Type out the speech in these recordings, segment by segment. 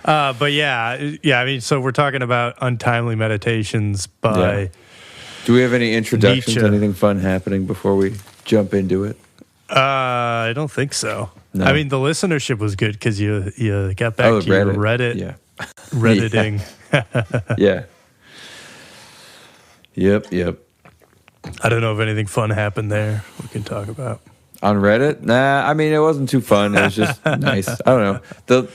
But yeah. I mean, so we're talking about Untimely Meditations by. Yeah. Do we have any introductions? Nietzsche. Anything fun happening before we jump into it? I don't think so. No. I mean, the listenership was good because you got back to your Reddit. Yeah. Redditing. Yeah. Yep. I don't know if anything fun happened there we can talk about. On Reddit? Nah, I mean, it wasn't too fun. It was just nice. I don't know.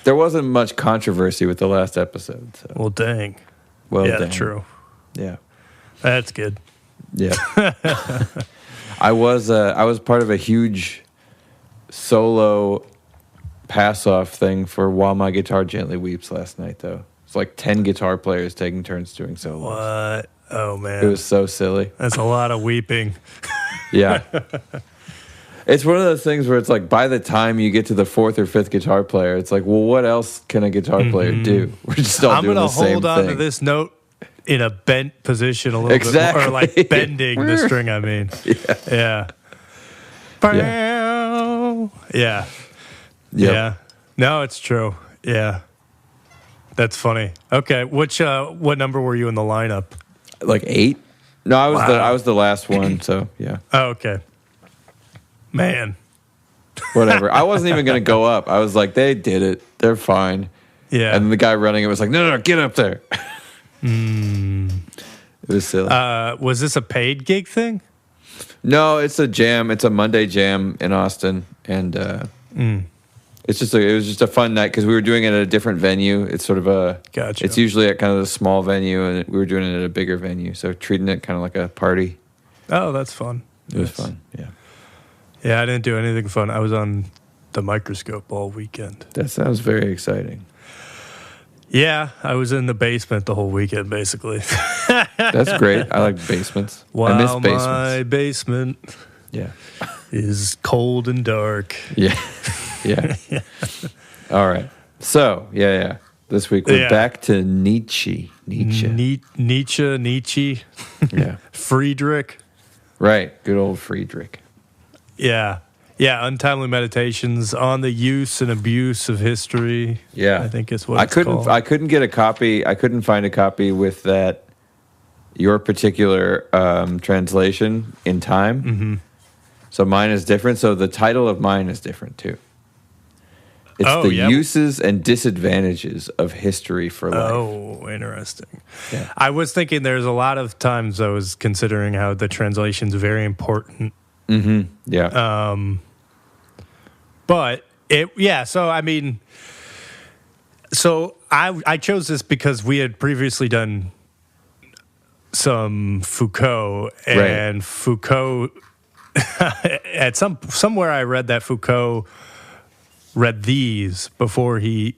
There wasn't much controversy with the last episode. So. Well, dang. Well, yeah, dang. true. Yeah. That's good. Yeah. I was part of a huge solo pass-off thing for While My Guitar Gently Weeps last night, though. It's like 10 guitar players taking turns doing solos. What? Oh, man. It was so silly. That's a lot of weeping. Yeah. It's one of those things where it's like by the time you get to the fourth or fifth guitar player, it's like, well, what else can a guitar player do? We're just all doing the same thing. I'm going to hold on to this note in a bent position a little bit more, or like bending the string, I mean. Yeah. Yeah. Yeah. No, it's true. Yeah. That's funny. Okay, what number were you in the lineup? Like 8? No, I was the last one, so yeah. Oh, okay. Man. Whatever. I wasn't even going to go up. I was like, they did it. They're fine. Yeah. And the guy running it was like, no, get up there. It was silly. Was this a paid gig thing? No, it's a jam. It's a Monday jam in Austin, and it was just a fun night because we were doing it at a different venue. It's sort of a Gotcha. It's usually at kind of a small venue, and we were doing it at a bigger venue, so treating it kind of like a party. Oh, that's fun. It was fun. Yeah. Yeah, I didn't do anything fun. I was on the microscope all weekend. That sounds very exciting. Yeah, I was in the basement the whole weekend, basically. That's great. I like basements. I miss basements. My basement is cold and dark. Yeah. Yeah. All right. So, this week we're back to Nietzsche. Nietzsche. Yeah. Friedrich. Right. Good old Friedrich. Yeah. Yeah, Untimely Meditations on the Use and Abuse of History. Yeah. I think it's what it's called. I couldn't get a copy. I couldn't find a copy with your particular translation in time. Mm-hmm. So mine is different. So the title of mine is different, too. It's uses and disadvantages of history for life. Oh, interesting. Yeah. I was thinking there's a lot of times I was considering how the translation's very important. Mm-hmm. Yeah. But so I mean, I chose this because we had previously done some Foucault, and Foucault at somewhere I read that Foucault read these before he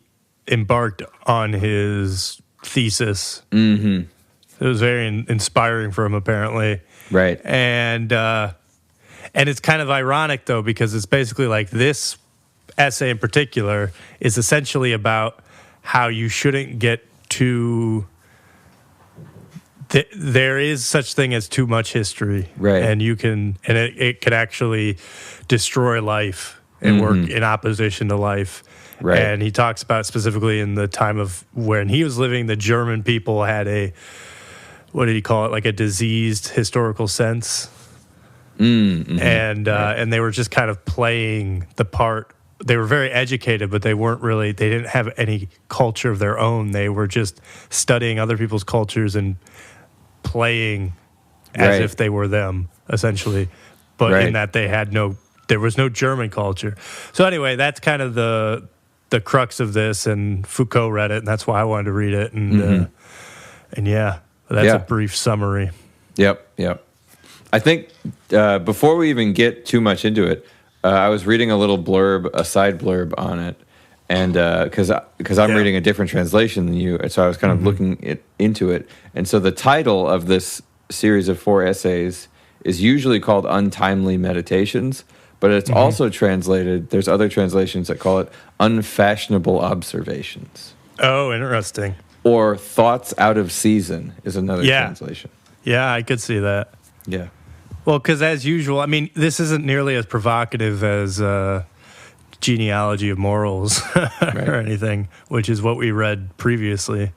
embarked on his thesis. Mm-hmm. It was very inspiring for him, apparently. Right. And it's kind of ironic, though, because it's basically like this essay in particular is essentially about how you shouldn't get too... there is such thing as too much history. Right. And it can actually destroy life and work in opposition to life. Right. And he talks about specifically in the time of when he was living, the German people had what did he call it? Like a diseased historical sense. Mm-hmm. And they were just kind of playing the part. They were very educated, but they didn't have any culture of their own. They were just studying other people's cultures and playing as if they were them, essentially. But in that there was no German culture. So anyway, that's kind of the crux of this, and Foucault read it, and that's why I wanted to read it. And that's a brief summary. Yep. I think before we even get too much into it, I was reading a side blurb on it, and because I'm reading a different translation than you, so I was kind of looking into it. And so the title of this series of 4 essays is usually called Untimely Meditations, but it's also translated, there's other translations that call it Unfashionable Observations. Oh, interesting. Or Thoughts Out of Season is another translation. Yeah, I could see that. Yeah. Well, because as usual, I mean, this isn't nearly as provocative as genealogy of morals or anything, which is what we read previously.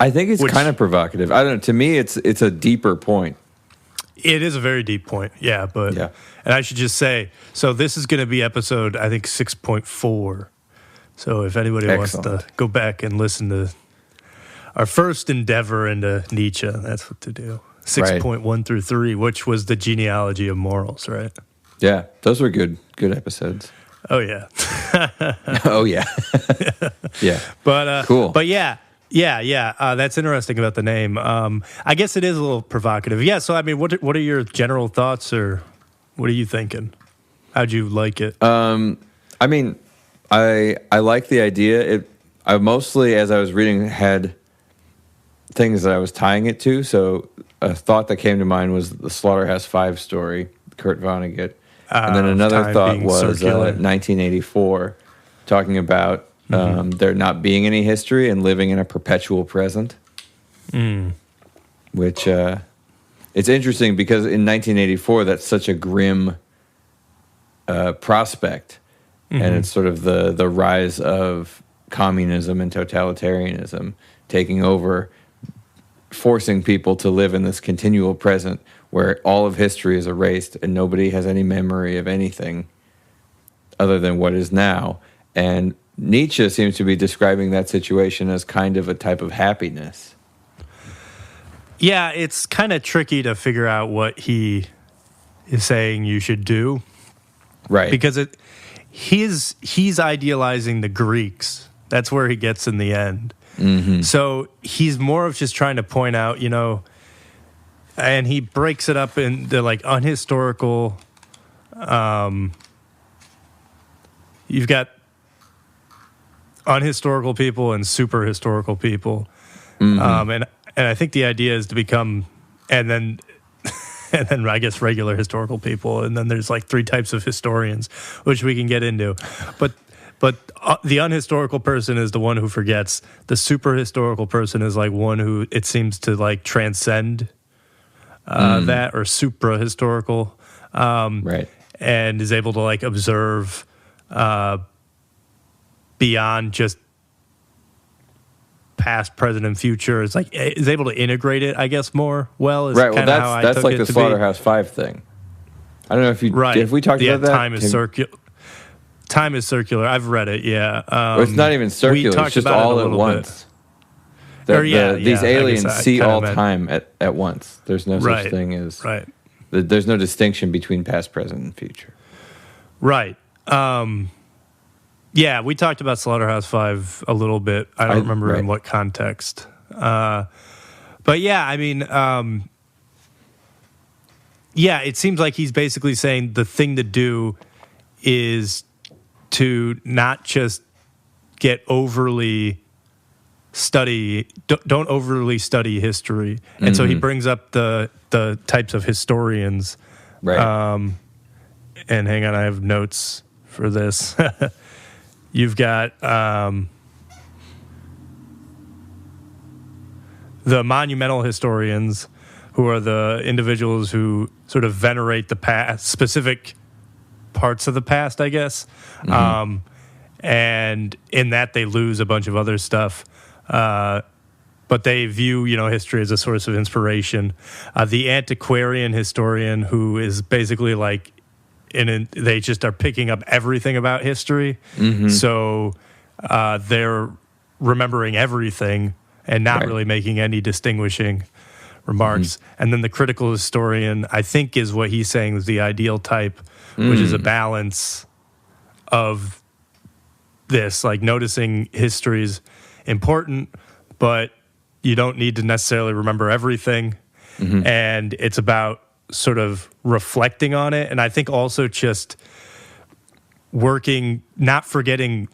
I think it's kind of provocative. I don't know. To me, it's a deeper point. It is a very deep point, and I should just say, so this is going to be episode, I think, 6.4. So if anybody wants to go back and listen to our first endeavor into Nietzsche, that's what to do. 6.1 through 3, which was the genealogy of morals, right? Yeah, those were good episodes. Oh, yeah. Oh, yeah. Yeah. But cool. But yeah. That's interesting about the name. I guess it is a little provocative. Yeah. So I mean, what are your general thoughts, or what are you thinking? How'd you like it? I mean, I like the idea. I mostly, as I was reading, had things that I was tying it to. So a thought that came to mind was the Slaughterhouse-Five story, Kurt Vonnegut, and then another thought was 1984, talking about. There not being any history and living in a perpetual present, which it's interesting because in 1984 that's such a grim prospect, and it's sort of the rise of communism and totalitarianism taking over, forcing people to live in this continual present where all of history is erased and nobody has any memory of anything other than what is now. And Nietzsche seems to be describing that situation as kind of a type of happiness. Yeah, it's kind of tricky to figure out what he is saying you should do. Right. Because he's idealizing the Greeks. That's where he gets in the end. Mm-hmm. So he's more of just trying to point out, and he breaks it up into like unhistorical. You've got unhistorical people and super historical people, and I think the idea is to become, and then I guess regular historical people, and then there's like 3 types of historians, which we can get into, but the unhistorical person is the one who forgets. The super historical person is like one who it seems to like transcend that, or supra historical, right, and is able to like observe. Beyond just past, present, and future, is able to integrate it, I guess, more well. Is right. Well, that's like the Slaughterhouse-Five thing. I don't know if we talked about that. Time is circular. Time is circular. I've read it. Yeah, well, it's not even circular. It's just all at once. These aliens see all time at once. There's no such thing as there's no distinction between past, present, and future. Right. Yeah, we talked about Slaughterhouse-Five a little bit. I don't remember in what context. But yeah, I mean, it seems like he's basically saying the thing to do is to not just get overly don't overly study history. And so he brings up the types of historians. Right. And hang on, I have notes for this. You've got the monumental historians, who are the individuals who sort of venerate the past, specific parts of the past, I guess. And in that, they lose a bunch of other stuff. But they view, history as a source of inspiration. The antiquarian historian, who is basically like, they just are picking up everything about history. So they're remembering everything and not really making any distinguishing remarks. And then the critical historian, I think, is what he's saying is the ideal type, which is a balance of this, like noticing history is important, but you don't need to necessarily remember everything. And it's about sort of reflecting on it. And I think also just not forgetting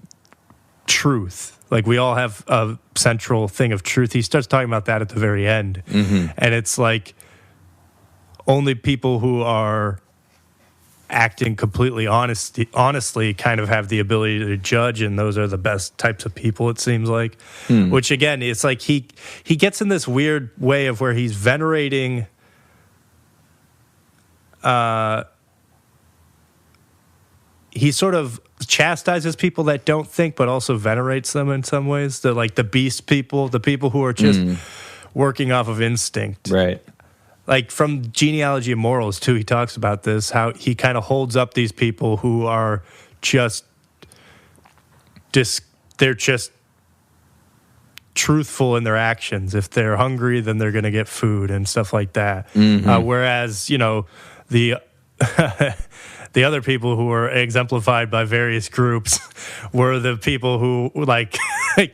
truth. Like we all have a central thing of truth. He starts talking about that at the very end. And it's like only people who are acting completely honestly kind of have the ability to judge, and those are the best types of people, it seems like. Which again, it's like he gets in this weird way of where he's venerating he's sort of chastises people that don't think, but also venerates them in some ways. The like the beast people, the people who are just working off of instinct. Right. Like from Genealogy of Morals too, he talks about this, how he kind of holds up these people who are just they're just truthful in their actions. If they're hungry, then they're going to get food and stuff like that. Whereas, you know, the the other people who were exemplified by various groups were the people who like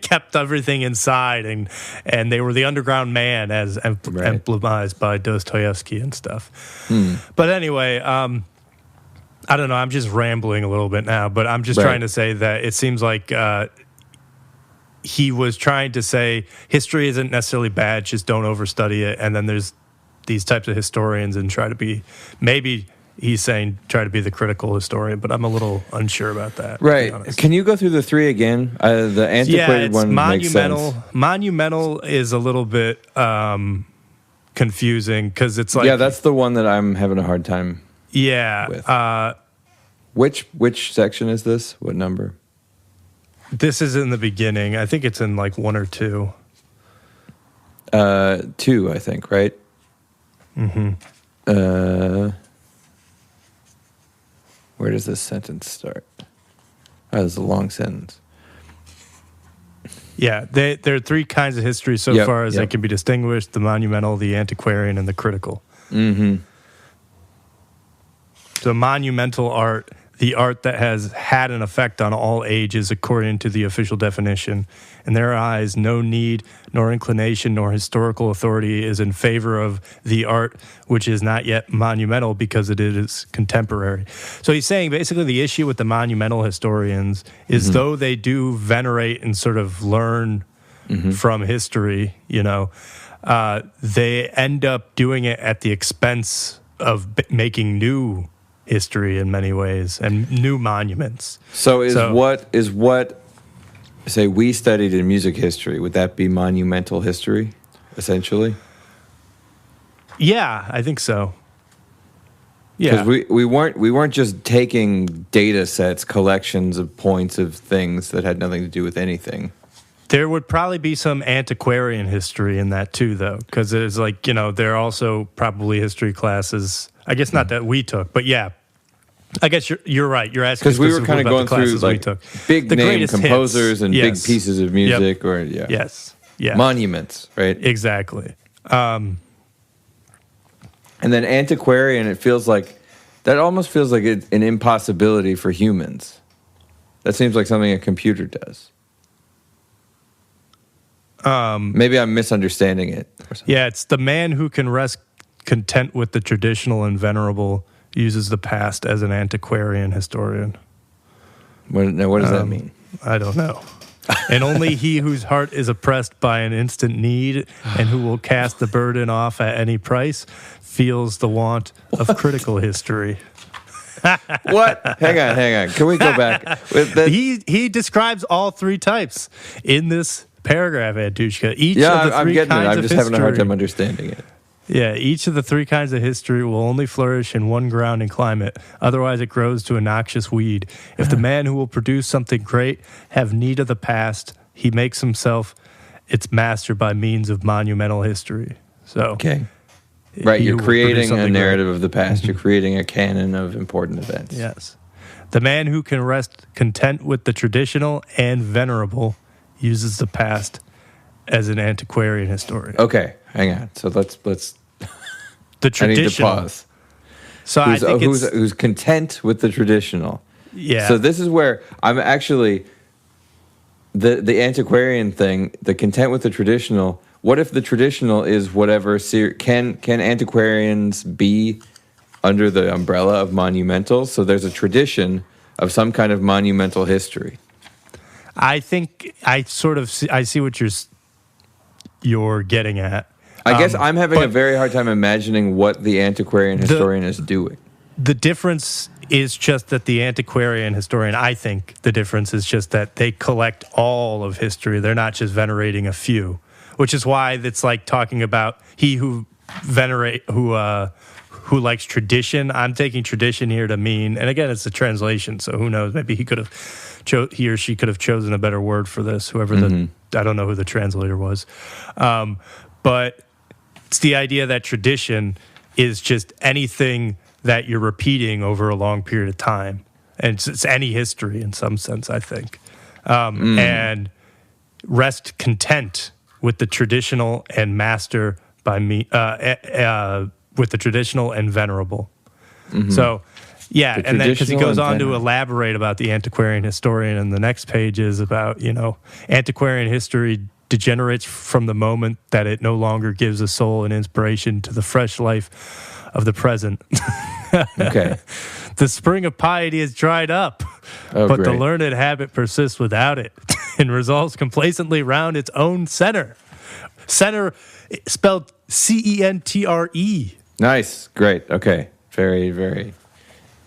kept everything inside, and they were the underground man, as emblemized by Dostoevsky and stuff. But anyway, I don't know. I'm just rambling a little bit now, but I'm just trying to say that it seems like he was trying to say history isn't necessarily bad, just don't overstudy it. And then there's these types of historians and try to be, maybe he's saying try to be the critical historian, but I'm a little unsure about that. Right. Can you go through the three again? The antiquated one monumental. makes sense. Monumental is a little bit confusing because it's like... Yeah, that's the one that I'm having a hard time with. Which section is this? What number? This is in the beginning. I think it's in like 1 or 2. 2, I think, right? Where does this sentence start? Oh, this is a long sentence. Yeah, there are 3 kinds of history so far as they can be distinguished: the monumental, the antiquarian, and the critical. So monumental art, the art that has had an effect on all ages according to the official definition. In their eyes, no need, nor inclination, nor historical authority is in favor of the art which is not yet monumental because it is contemporary. So he's saying basically the issue with the monumental historians is though they do venerate and sort of learn from history, you know, they end up doing it at the expense of making new history in many ways and new monuments. So what say we studied in music history, would that be monumental history essentially? Yeah, I think so. Yeah, because we weren't just taking data sets, collections of points of things that had nothing to do with anything. There would probably be some antiquarian history in that too, though, because there's like, you know, there are also probably history classes. I guess not that we took, but yeah, I guess you're right. You're asking because we were kind of going through like big name composers and big pieces of music, or monuments, right? Exactly. And then antiquarian, it feels like that almost feels like it's an impossibility for humans. That seems like something a computer does. Maybe I'm misunderstanding it. Yeah, it's the man who can rest content with the traditional and venerable uses the past as an antiquarian historian. What does that mean? I don't know. And only he whose heart is oppressed by an instant need and who will cast the burden off at any price feels the want of critical history. What? Hang on. Can we go back? He describes all 3 types in this paragraph, Antushka. I'm getting it. I'm just having a hard time understanding it. Yeah, each of the 3 kinds of history will only flourish in one ground and climate. Otherwise, it grows to a noxious weed. If the man who will produce something great have need of the past, he makes himself its master by means of monumental history. So, okay. Right, you're creating a narrative of the past. You're creating a canon of important events. Yes. The man who can rest content with the traditional and venerable uses the past as an antiquarian historian. Okay, hang on. So let's the traditional. I need to pause. So who's content with the traditional. Yeah. So this is where I'm actually the antiquarian thing, the content with the traditional. What if the traditional is whatever? Can antiquarians be under the umbrella of monumental? So there's a tradition of some kind of monumental history. I think I see what you're getting at. I guess I'm having a very hard time imagining what the antiquarian historian is doing. The difference is just that the antiquarian historian, I think the difference is just that they collect all of history. They're not just venerating a few, which is why it's like talking about he who who likes tradition. I'm taking tradition here to mean, and again, it's a translation, so who knows? Maybe he or she could have chosen a better word for this. Whoever I don't know who the translator was, but it's the idea that tradition is just anything that you're repeating over a long period of time, and it's any history in some sense, I think, and rest content with the traditional and master by me with the traditional and venerable. So, yeah, and then because he goes on to elaborate about the antiquarian historian, and the next page is about, antiquarian history degenerates from the moment that it no longer gives a soul an inspiration to the fresh life of the present. Okay. The spring of piety is dried up, but great. the learned habit persists without it and resolves complacently round its own center. Center spelled CENTRE. Nice. Great. Okay. Very, very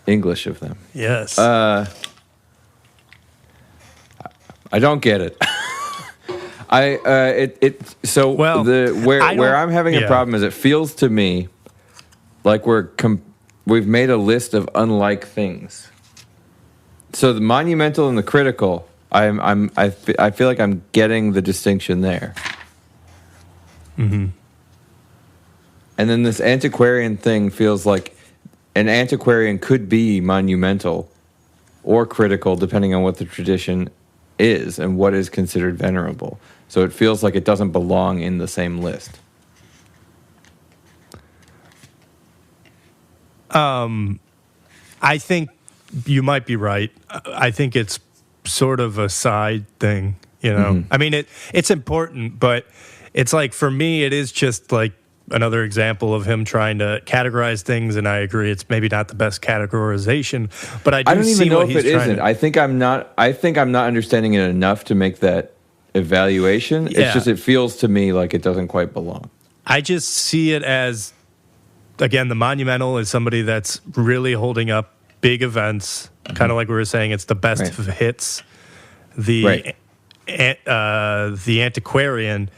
English of them. Yes. I don't get it. Where I'm having a problem is it feels to me like we've made a list of unlike things. So the monumental and the critical, I feel like I'm getting the distinction there. Mm-hmm. And then this antiquarian thing feels like an antiquarian could be monumental or critical depending on what the tradition is and what is considered venerable. So it feels like it doesn't belong in the same list. I think you might be right. I think it's sort of a side thing, I mean, it's important, but it's like, for me, it is just like another example of him trying to categorize things, and I agree it's maybe not the best categorization, but I don't even know if it isn't. I think I'm not understanding it enough to make that evaluation. Yeah. It's just it feels to me like it doesn't quite belong. I just see it as, again, the monumental is somebody that's really holding up big events, kind of like we were saying, it's the best of hits. The antiquarian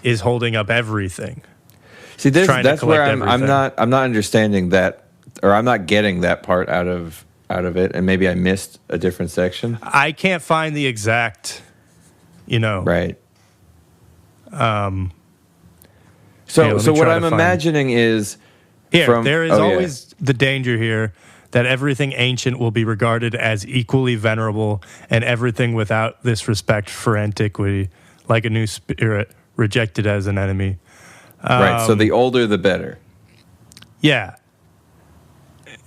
is holding up everything. See, that's where I'm not understanding that, or I'm not getting that part out of it, and maybe I missed a different section. I can't find the exact, Right. So what I'm imagining is there is always the danger here that everything ancient will be regarded as equally venerable, and everything without this respect for antiquity, like a new spirit, rejected as an enemy. Right, so the older the better. Yeah.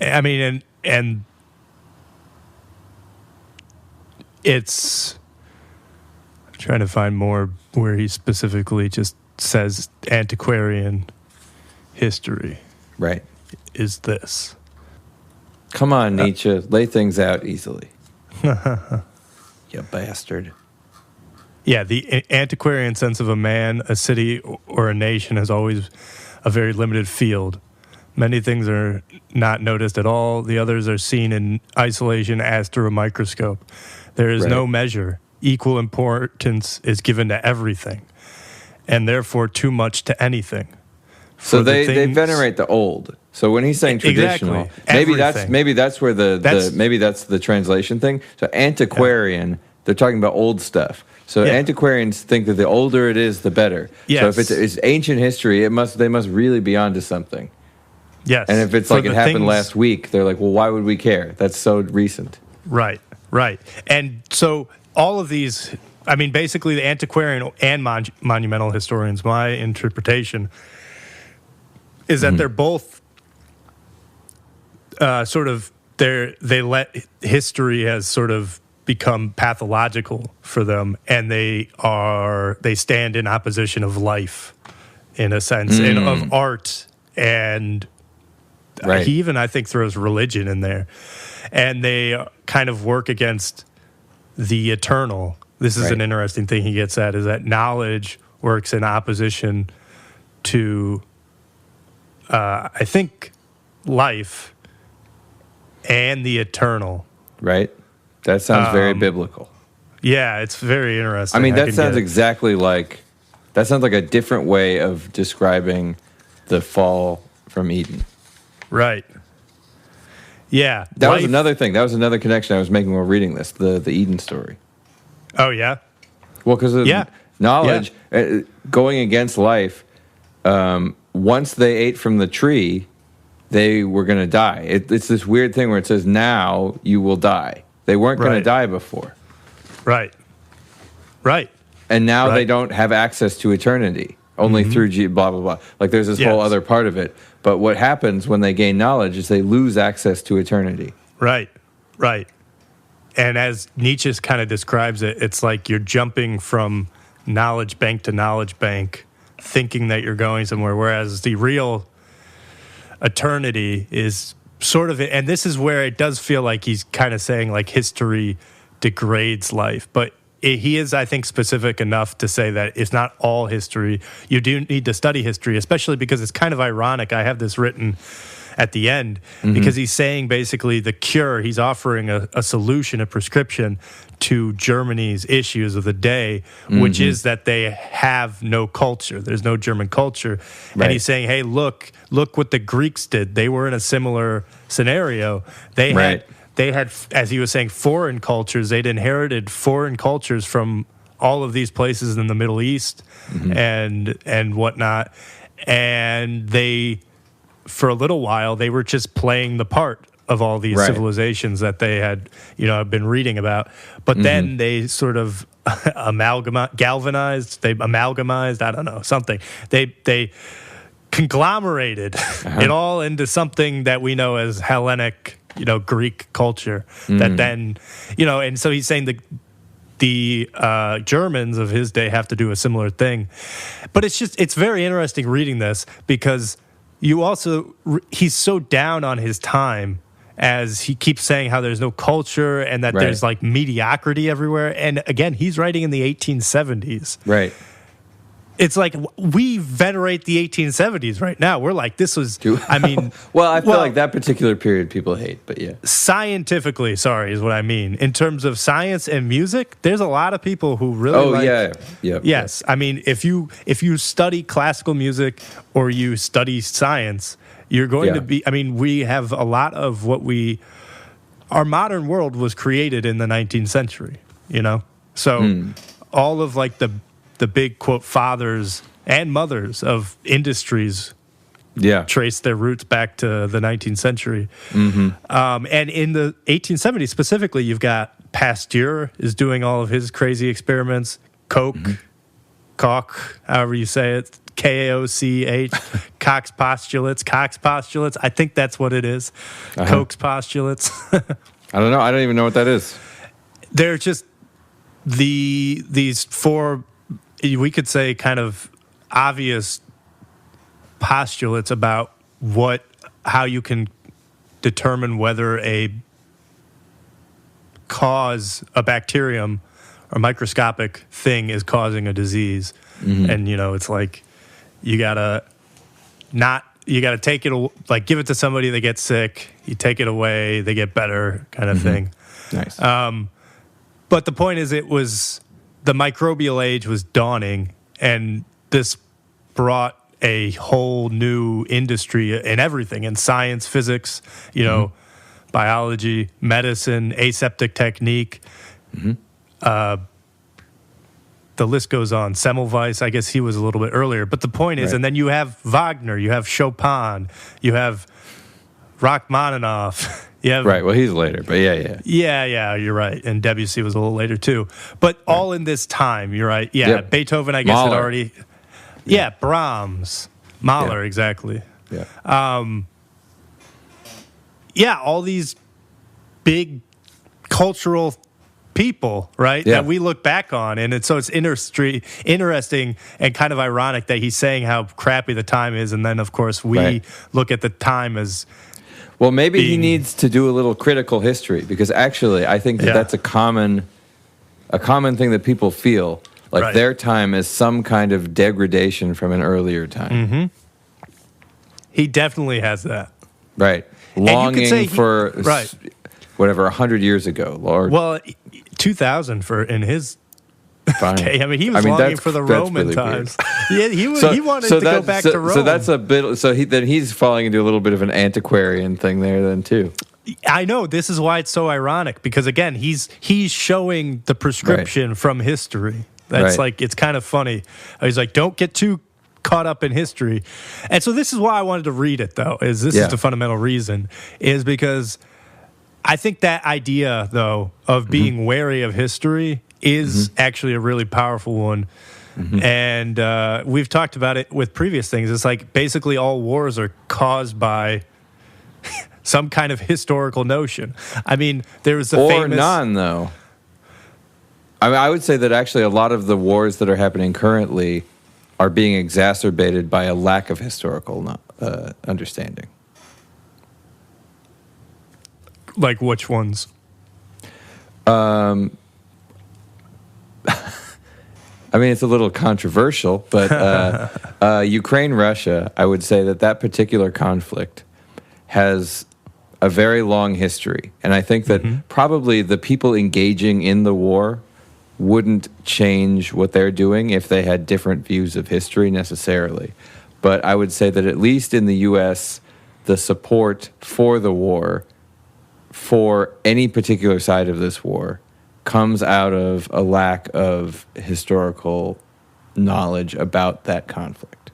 I mean, and it's... I'm trying to find more where he specifically just says antiquarian history. Right. Is this. Come on, Nietzsche. Lay things out easily. You bastard. Yeah, the antiquarian sense of a man, a city, or a nation has always a very limited field. Many things are not noticed at all. The others are seen in isolation as through a microscope. There is no measure. Equal importance is given to everything, and therefore too much to anything. So they venerate the old. So when he's saying traditional, maybe that's where maybe that's the translation thing. So antiquarian, they're talking about old stuff. So antiquarians think that the older it is, the better. Yes. So if it's ancient history, they must really be onto something. Yes. And if it's like it happened last week, they're like, well, why would we care? That's so recent. Right. And so all of these, I mean, basically the antiquarian and monumental historians, my interpretation is that they're both they let history has sort of become pathological for them, and they stand in opposition of life, in a sense, and of art, and he even, I think, throws religion in there, and they kind of work against the eternal. This is an interesting thing he gets at, is that knowledge works in opposition to, I think, life and the eternal. Right. That sounds very biblical. Yeah, it's very interesting. I mean, that sounds exactly like a different way of describing the fall from Eden. Right. Yeah. That was another thing. That was another connection I was making while reading this, the Eden story. Oh, yeah? Well, because of knowledge, going against life, once they ate from the tree, they were going to die. It's this weird thing where it says, now you will die. They weren't going to die before. Right. Right. And now they don't have access to eternity, only through blah, blah, blah. Like there's this whole other part of it. But what happens when they gain knowledge is they lose access to eternity. Right. Right. And as Nietzsche kind of describes it, it's like you're jumping from knowledge bank to knowledge bank, thinking that you're going somewhere, whereas the real eternity is sort of, and this is where it does feel like he's kind of saying like history degrades life, but he is, I think, specific enough to say that it's not all history. You do need to study history, especially because it's kind of ironic. I have this written at the end because he's saying basically the cure, he's offering a solution, a prescription to Germany's issues of the day, which is that they have no culture. There's no German culture. Right. And he's saying, hey, look what the Greeks did. They were in a similar scenario. They had, as he was saying, foreign cultures. They'd inherited foreign cultures from all of these places in the Middle East and whatnot. And they, for a little while, they were just playing the part of all these civilizations that they had, been reading about. But then they sort of galvanized, they amalgamized, I don't know, something. They conglomerated it all into something that we know as Hellenic, Greek culture that then, and so he's saying the Germans of his day have to do a similar thing. But it's very interesting reading this because he's so down on his time as he keeps saying how there's no culture and that there's like mediocrity everywhere. And again, he's writing in the 1870s. Right. It's like we venerate the 1870s right now. We're like, this was, I mean... I feel like that particular period people hate, but yeah. Scientifically, is what I mean. In terms of science and music, there's a lot of people who really Yes. I mean, if you study classical music or you study science, you're going to be... I mean, we have a lot of our modern world was created in the 19th century, So all of like the big, quote, fathers and mothers of industries trace their roots back to the 19th century. And in the 1870s specifically, you've got Pasteur is doing all of his crazy experiments. Koch, however you say it, K-A-O-C-H, Koch's postulates. I think that's what it is. Koch's postulates. I don't know. I don't even know what that is. They're just these four... we could say kind of obvious postulates about how you can determine whether a bacterium or microscopic thing is causing a disease. And, it's like, you gotta take it, like give it to somebody that gets sick, you take it away, they get better kind of thing. Nice. But the point is the microbial age was dawning, and this brought a whole new industry in everything, in science, physics, biology, medicine, aseptic technique. The list goes on. Semmelweis, I guess he was a little bit earlier. But the point is, and then you have Wagner, you have Chopin, you have Rachmaninoff. Right, well, he's later, but Yeah, you're right. And Debussy was a little later, too. But all in this time, you're right. Yeah, Beethoven, I guess, had already... Yeah, Brahms. Mahler, exactly. Yeah. All these big cultural people, right, that we look back on. And it's interesting and kind of ironic that he's saying how crappy the time is, and then, of course, we look at the time as... Well, maybe he needs to do a little critical history, because actually I think that's a common thing that people feel, like their time is some kind of degradation from an earlier time. He definitely has that. Right. Longing for whatever 100 years ago, Lord. Well, 2000 in his Fine. Okay, I mean, he was longing for the Roman really times. Yeah, he wanted to go back to Rome. So that's a bit. So then he's falling into a little bit of an antiquarian thing there, then too. I know, this is why it's so ironic, because again, he's showing the prescription from history. That's like, it's kind of funny. He's like, don't get too caught up in history. And so this is why I wanted to read it, though. Is the fundamental reason, is because I think that idea, though, of being wary of history is actually a really powerful one. And we've talked about it with previous things. It's like basically all wars are caused by some kind of historical notion. I mean, there was famous... Or none, though. I mean, I would say that actually a lot of the wars that are happening currently are being exacerbated by a lack of historical understanding. Like which ones? I mean, it's a little controversial, but Ukraine-Russia, I would say that particular conflict has a very long history. And I think that probably the people engaging in the war wouldn't change what they're doing if they had different views of history necessarily. But I would say that at least in the U.S., the support for the war, for any particular side of this war, comes out of a lack of historical knowledge about that conflict.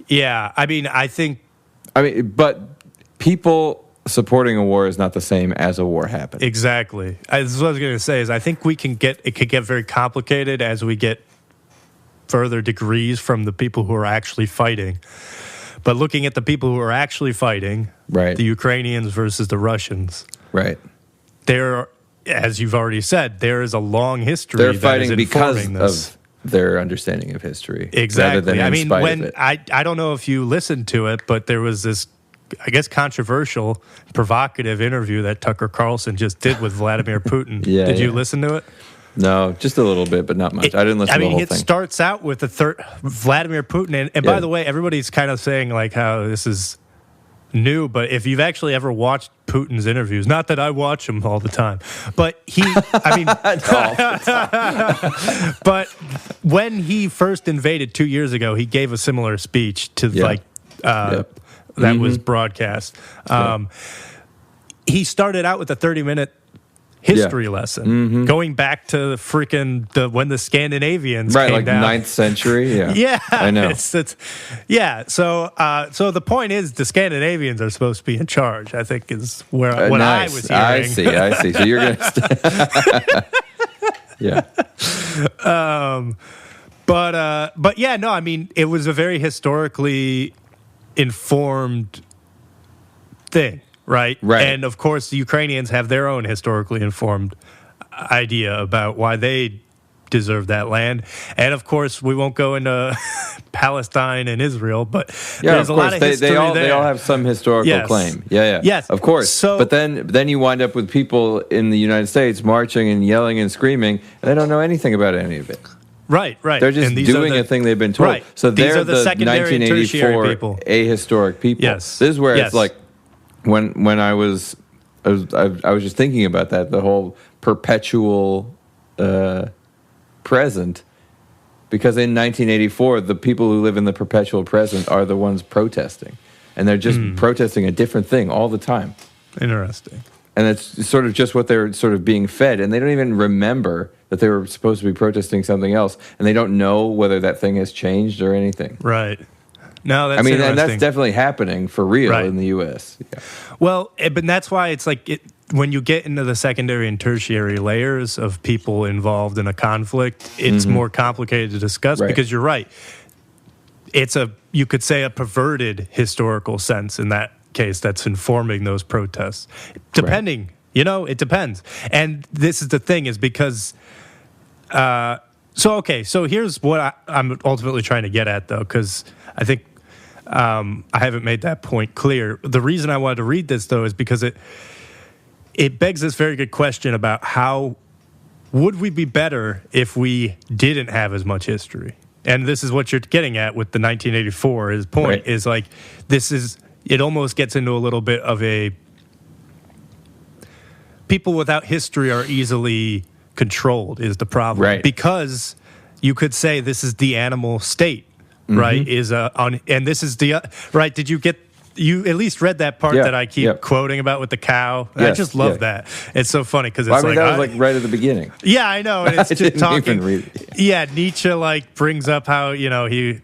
Yeah, I mean, but people supporting a war is not the same as a war happening. Exactly. This is what I was going to say, is I think it could get very complicated as we get further degrees from the people who are actually fighting. But looking at the people who are actually fighting, the Ukrainians versus the Russians, there, as you've already said, there is a long history. They're fighting because of their understanding of history. Exactly. I mean, I don't know if you listened to it, but there was this, I guess, controversial, provocative interview that Tucker Carlson just did with Vladimir Putin. Did you listen to it? No, just a little bit, but not much. I didn't listen to the whole thing. It starts out with Vladimir Putin, and by the way, everybody's kind of saying like how this is new, but if you've actually ever watched Putin's interviews, not that I watch them all the time, but but when he first invaded 2 years ago, he gave a similar speech to that was broadcast. He started out with a 30-minute history lesson, going back to when the Scandinavians came down. 9th century. I know. So the point is, the Scandinavians are supposed to be in charge, I think, is what I was hearing. I see. So you're going to... But yeah, no, I mean, it was a very historically informed thing. Right. And of course, the Ukrainians have their own historically informed idea about why they deserve that land. And of course, we won't go into Palestine and Israel, but there's a lot of history there. They all have some historical claim. Yes. Of course. But then you wind up with people in the United States marching and yelling and screaming, and they don't know anything about any of it. Right. They're just doing a thing they've been told. Right. So they're the 1984 people. Ahistoric people. Yes. This is where it's like, when I was just thinking about that, the whole perpetual present, because in 1984, the people who live in the perpetual present are the ones protesting, and they're just protesting a different thing all the time. Interesting. And it's sort of just what they're sort of being fed, and they don't even remember that they were supposed to be protesting something else, and they don't know whether that thing has changed or anything. Right. No, that's interesting. And that's definitely happening for real in the U.S. Yeah. Well, but that's why it's like when you get into the secondary and tertiary layers of people involved in a conflict, it's more complicated to discuss because you're right. It's you could say a perverted historical sense in that case that's informing those protests. Depending, it depends. And this is the thing, is because... So here's what I'm ultimately trying to get at, though, because I think I haven't made that point clear. The reason I wanted to read this, though, is because it begs this very good question about how would we be better if we didn't have as much history? And this is what you're getting at with the 1984. His point is like, it almost gets into a little bit of a people without history are easily controlled is the problem. Right. Because you could say this is the animal state, right? And this is the right. Did you get? You at least read that part that I keep quoting about with the cow. Yes, I just love that. It's so funny because it's I mean, that was like right at the beginning. Yeah, I know. And it's I just didn't talking. even read it. Yeah, Nietzsche like brings up how he's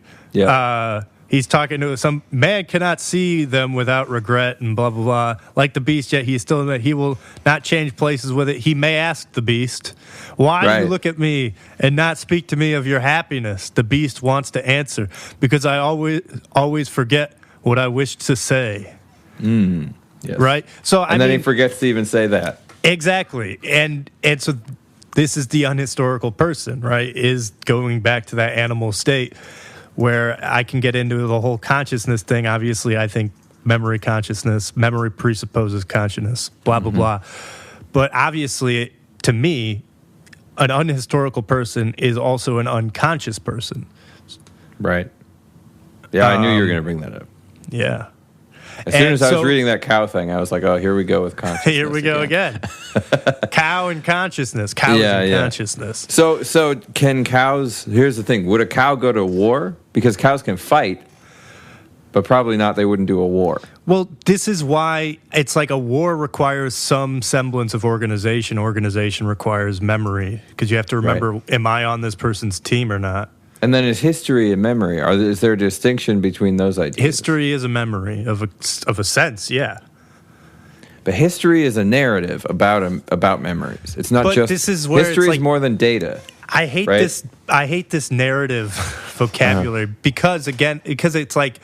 talking to some man cannot see them without regret and blah blah blah. Like the beast, yet he will not change places with it. He may ask the beast, "Why do you look at me and not speak to me of your happiness?" The beast wants to answer, "Because I always forget what I wish to say." Yes. Right. So then he forgets to even say that. Exactly. And so this is the unhistorical person, right? Is going back to that animal state where I can get into the whole consciousness thing. Obviously, I think memory presupposes consciousness, blah, blah, blah. But obviously, to me, an unhistorical person is also an unconscious person. Right. Yeah, I knew you were going to bring that up. Yeah. As soon as I was reading that cow thing, I was like, oh, here we go with consciousness. Here we go again. Cow and consciousness. Cows and consciousness. So can cows, here's the thing, would a cow go to war? Because cows can fight, but probably not, they wouldn't do a war. Well, this is why it's like a war requires some semblance of organization. Organization requires memory, because you have to remember, am I on this person's team or not? And then is history and memory? Is there a distinction between those ideas? History is a memory of a sense, yeah. But history is a narrative about memories. It's not just this is where history it's is more than data. I hate this. I hate this narrative vocabulary because it's like,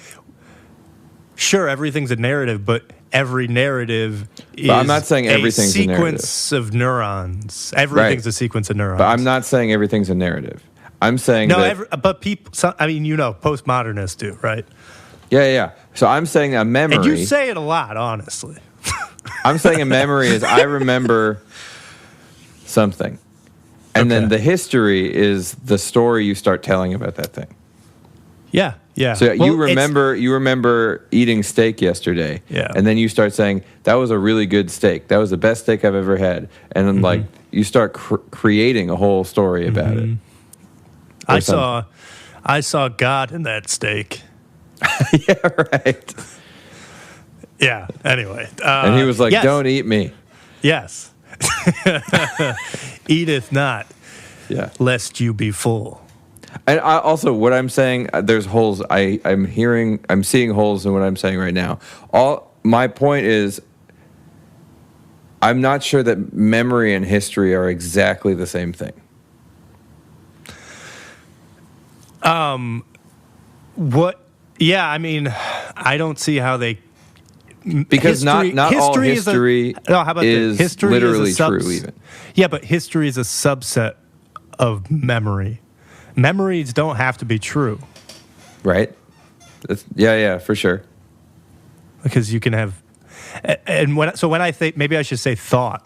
sure, everything's a narrative, but every narrative is I'm not saying everything's a sequence of neurons. Everything's a sequence of neurons. But I'm not saying everything's a narrative. I'm saying but people. Postmodernists do, right? Yeah. So I'm saying a memory. And you say it a lot, honestly. I'm saying a memory is I remember something, and then the history is the story you start telling about that thing. Yeah. So you remember eating steak yesterday, and then you start saying that was a really good steak. That was the best steak I've ever had, and then like you start creating a whole story about it. I saw God in that steak. Yeah, right. Yeah. Anyway, and he was like, "Don't eat me." Yes. Eateth not, lest you be full. And also, what I'm saying, there's holes. I'm seeing holes in what I'm saying right now. My point is, I'm not sure that memory and history are exactly the same thing. What? Yeah, I mean, I don't see how they. Because not all history is literally true, even. Yeah, but history is a subset of memory. Memories don't have to be true. Right? Yeah, for sure. Because you can have... And when I think... Maybe I should say thought.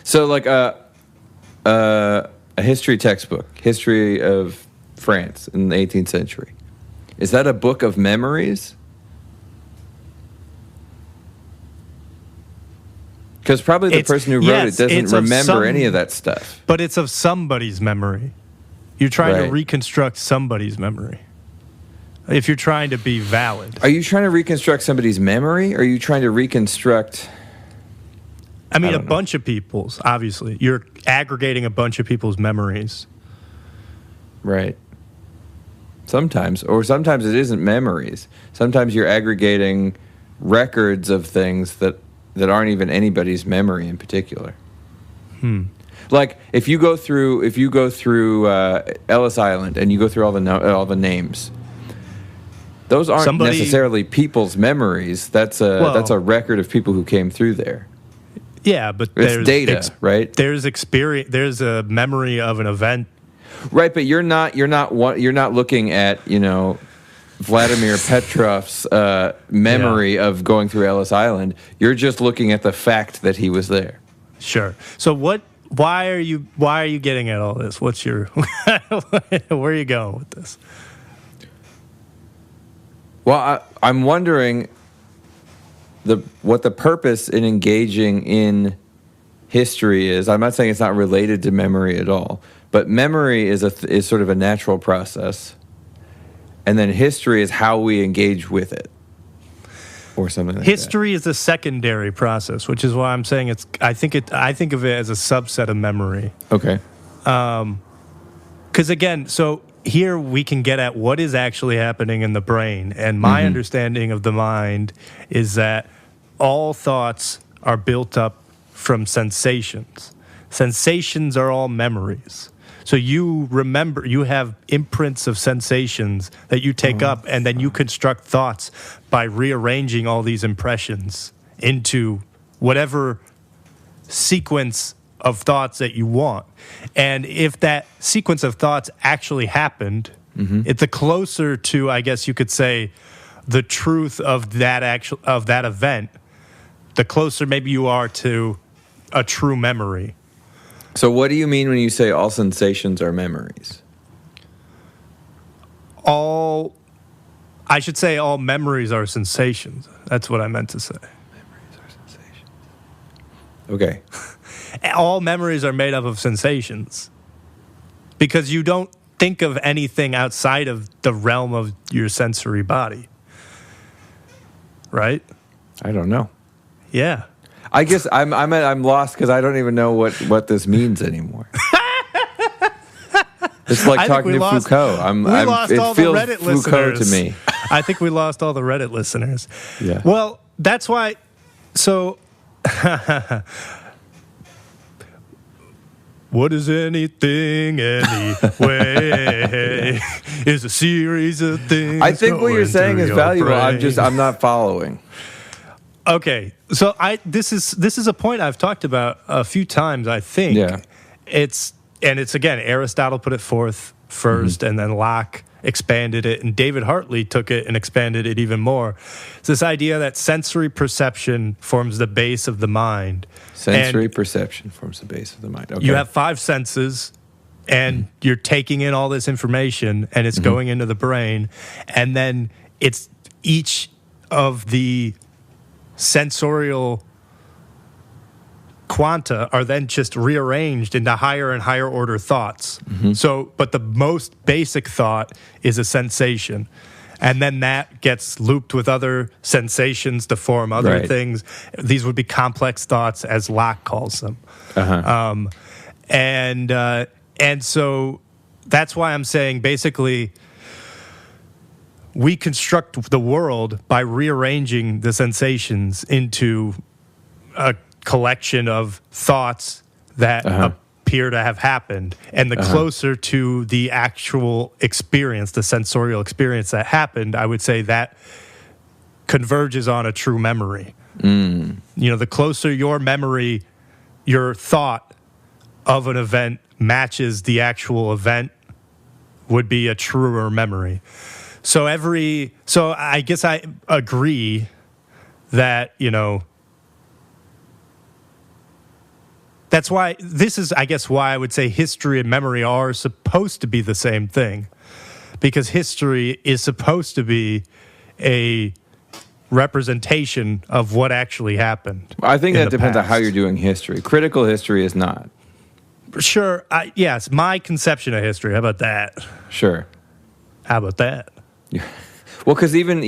So, like a history textbook, history of France in the 18th century. Is that a book of memories? Because probably the person who wrote it doesn't remember any of that stuff. But it's of somebody's memory. You're trying to reconstruct somebody's memory. If you're trying to be valid. Are you trying to reconstruct somebody's memory? Or are you trying to reconstruct... I mean, a bunch of people's, obviously. You're aggregating a bunch of people's memories. Right. Sometimes. Or sometimes it isn't memories. Sometimes you're aggregating records of things that aren't even anybody's memory in particular. Like if you go through Ellis Island and you go through all the names, those aren't necessarily people's memories. That's a record of people who came through there. Yeah, but it's data, right? There's experience. There's a memory of an event. Right, but you're not looking at Vladimir Petrov's memory of going through Ellis Island. You're just looking at the fact that he was there. Sure. So why are you getting at all this? What's your where are you going with this? Well, I'm wondering what the purpose in engaging in history is. I'm not saying it's not related to memory at all, but memory is sort of a natural process, and then history is how we engage with it, or something like history is a secondary process, which is why I'm saying I think of it as a subset of memory. Okay. Because again, so here we can get at what is actually happening in the brain, and my understanding of the mind is that all thoughts are built up from sensations. Sensations are all memories. So you remember, you have imprints of sensations that you take up, and then you construct thoughts by rearranging all these impressions into whatever sequence of thoughts that you want. And if that sequence of thoughts actually happened, it's the closer to, I guess you could say, the truth of that event, the closer maybe you are to a true memory. So what do you mean when you say all sensations are memories? I should say all memories are sensations. That's what I meant to say. Memories are sensations. Okay. All memories are made up of sensations. Because you don't think of anything outside of the realm of your sensory body. Right? I don't know. Yeah. I guess I'm lost because I don't even know what this means anymore. It's like talking to Foucault. It feels Foucault to me. I think we lost all the Reddit listeners. Yeah. Well, that's why. So, what is anything anyway? Is a series of things. I think what you're saying is valuable. Brain. I'm not following. Okay, so this is a point I've talked about a few times. I think it's again, Aristotle put it forth first, and then Locke expanded it, and David Hartley took it and expanded it even more. It's this idea that sensory perception forms the base of the mind. Sensory perception forms the base of the mind. Okay. You have 5 senses, and you're taking in all this information, and it's going into the brain, and then it's each of the sensorial quanta are then just rearranged into higher and higher order thoughts. So, but the most basic thought is a sensation. And then that gets looped with other sensations to form other things. These would be complex thoughts, as Locke calls them. And so that's why I'm saying basically we construct the world by rearranging the sensations into a collection of thoughts that appear to have happened. And the closer to the actual experience, the sensorial experience that happened, I would say that converges on a true memory. You know, the closer your memory, your thought of an event matches the actual event would be a truer memory. So I guess I agree that, you know, that's why this is, I guess, why I would say history and memory are supposed to be the same thing. Because history is supposed to be a representation of what actually happened. I think that depends on how you're doing history. Critical history is not. Sure. Yes, my conception of history. How about that? Sure. How about that? Well, because even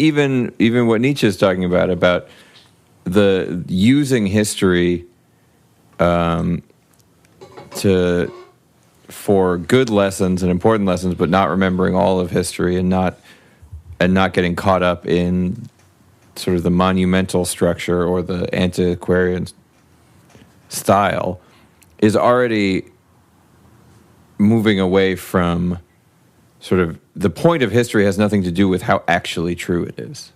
what Nietzsche is talking about the using history for good lessons and important lessons, but not remembering all of history and not getting caught up in sort of the monumental structure or the antiquarian style, is already moving away from sort of the point of history has nothing to do with how actually true it is.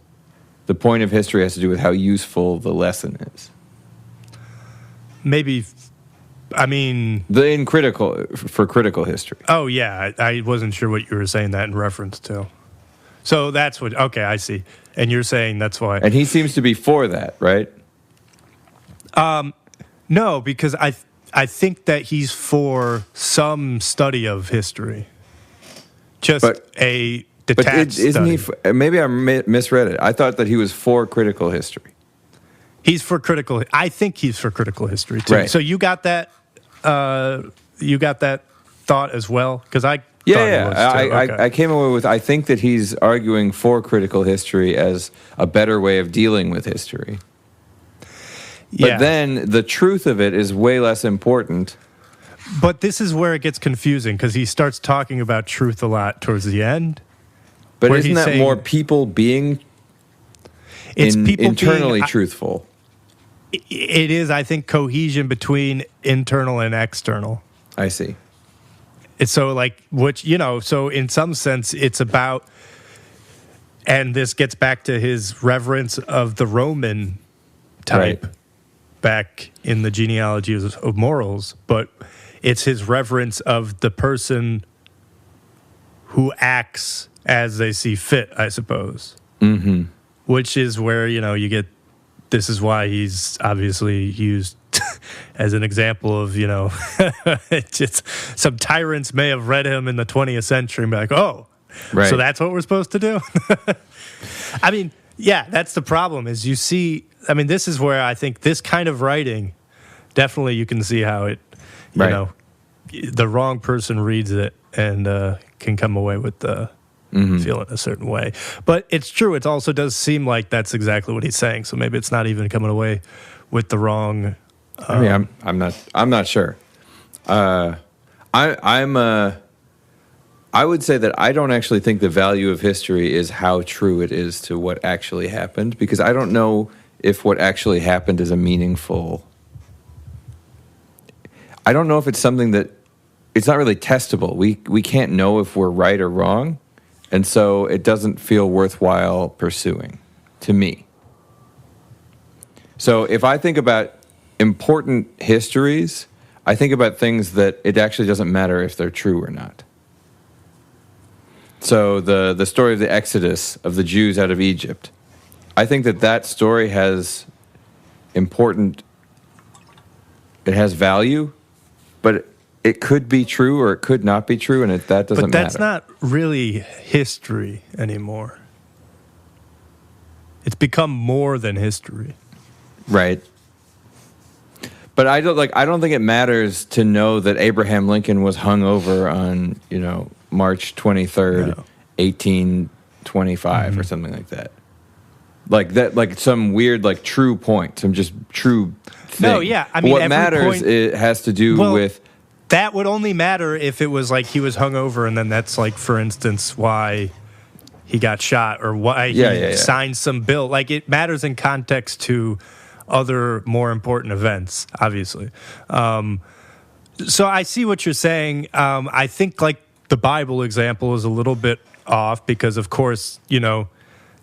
The point of history has to do with how useful the lesson is. Maybe, I mean... For critical history. Oh, yeah. I wasn't sure what you were saying that in reference to. So that's what... Okay, I see. And you're saying that's why... And he seems to be for that, right? No, because I think that he's for some study of history. Just a detached isn't study. he... Maybe I misread it. I thought that he was for critical history. He's for critical. I think he's for critical history too. Right. So you got that. You got that thought as well, because I. I came away with, I think that he's arguing for critical history as a better way of dealing with history. But then the truth of it is way less important. But this is where it gets confusing, because he starts talking about truth a lot towards the end. But isn't that more people being internally truthful? It is, I think, cohesion between internal and external. I see. It's so so in some sense it's about, and this gets back to his reverence of the Roman type back in the genealogy of morals, but it's his reverence of the person who acts as they see fit, I suppose. Mm-hmm. Which is where, you get, this is why he's obviously used as an example of, just some tyrants may have read him in the 20th century and be like, oh, so that's what we're supposed to do? I mean, yeah, that's the problem is you see, I mean, this is where I think this kind of writing, definitely you can see how it, the wrong person reads it and can come away with feeling a certain way. But it's true. It also does seem like that's exactly what he's saying. So maybe it's not even coming away with the wrong. I mean, I'm not sure. I would say that I don't actually think the value of history is how true it is to what actually happened, because I don't know if what actually happened is a meaningful. I don't know if it's something that it's not really testable. We can't know if we're right or wrong, and so it doesn't feel worthwhile pursuing to me. So if I think about important histories, I think about things that it actually doesn't matter if they're true or not. So the story of the Exodus of the Jews out of Egypt, I think that story has it has value, but it could be true or it could not be true, and that doesn't matter. But that's not really history anymore. It's become more than history. Right. But I don't think it matters to know that Abraham Lincoln was hung over on, March 23rd, 1825 or something like that. Like some weird, true point, some just true thing. No, yeah. I mean, what matters, it has to do with... That would only matter if it was like he was hung over, and then that's like, for instance, why he got shot or why he signed some bill. Like, it matters in context to other more important events, obviously. So I see what you're saying. I think like the Bible example is a little bit off because, of course, there's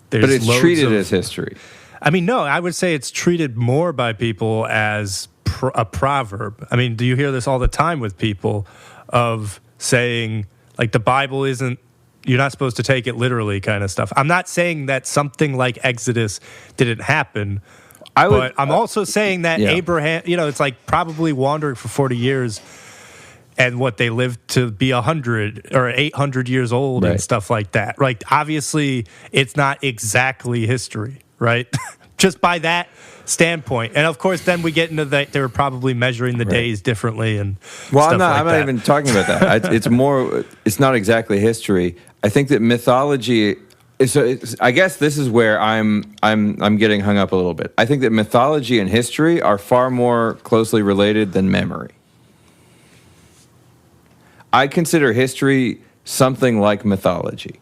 but it's treated as history. I mean, no, I would say it's treated more by people as a proverb. I mean, do you hear this all the time with people of saying, like, the Bible isn't, you're not supposed to take it literally kind of stuff. I'm not saying that something like Exodus didn't happen, but I'm also saying that Abraham, it's like probably wandering for 40 years and what they lived to be 100 or 800 years old and stuff like that. Right? Obviously, it's not exactly history, right? Just by that standpoint. And of course, then we get into that they were probably measuring the days differently and I'm not even talking about that. It's not exactly history. I think that mythology I guess this is where I'm getting hung up a little bit. I think that mythology and history are far more closely related than memory. I consider history something like mythology.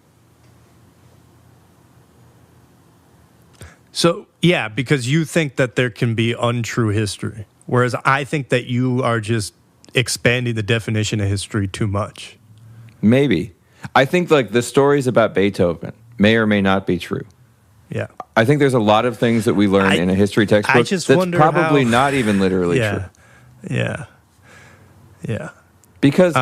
So, yeah, because you think that there can be untrue history, whereas I think that you are just expanding the definition of history too much. Maybe. I think like the stories about Beethoven may or may not be true. Yeah. I think there's a lot of things that we learn in a history textbook that's probably not even literally true. Yeah. Because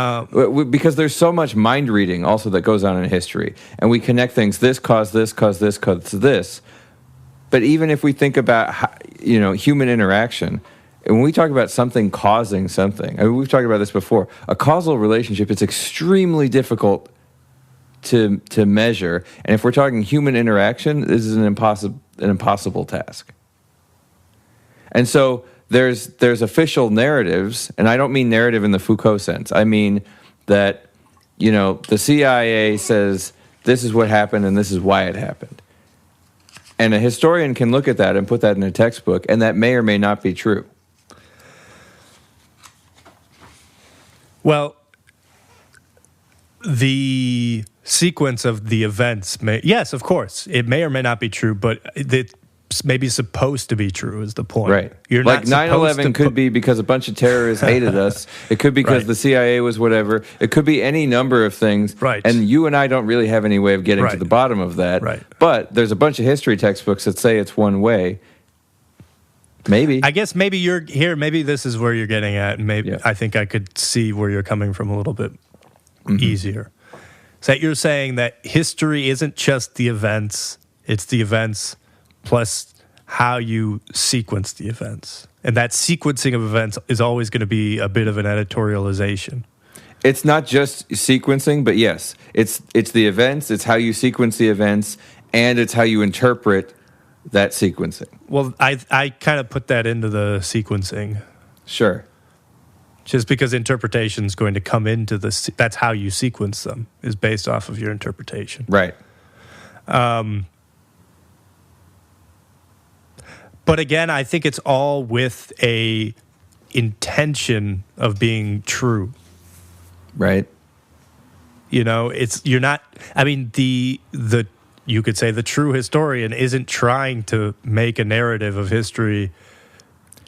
there's so much mind reading also that goes on in history, and we connect things. This caused this, caused this, caused this. But even if we think about human interaction, and when we talk about something causing something, I mean, we've talked about this before. A causal relationship is extremely difficult to measure, and if we're talking human interaction, this is an impossible task. And so there's official narratives, and I don't mean narrative in the Foucault sense. I mean that, the CIA says this is what happened and this is why it happened. And a historian can look at that and put that in a textbook, and that may or may not be true. Well, the sequence of the events yes, of course, it may or may not be true, but it's maybe supposed to be true is the point. Right. You're like not 9/11 could be because a bunch of terrorists hated us. It could be because the CIA was whatever. It could be any number of things. Right. And you and I don't really have any way of getting to the bottom of that. Right. But there's a bunch of history textbooks that say it's one way. Maybe. I guess maybe you're here. Maybe this is where you're getting at. And maybe I think I could see where you're coming from a little bit easier. So that you're saying that history isn't just the events, it's the events plus how you sequence the events. And that sequencing of events is always going to be a bit of an editorialization. It's not just sequencing, but yes, it's the events, it's how you sequence the events, and it's how you interpret that sequencing. Well, I kind of put that into the sequencing. Sure. Just because interpretation is going to come into that's how you sequence them, is based off of your interpretation. Right. But again, I think it's all with a intention of being true. Right. You're not, I mean, you could say the true historian isn't trying to make a narrative of history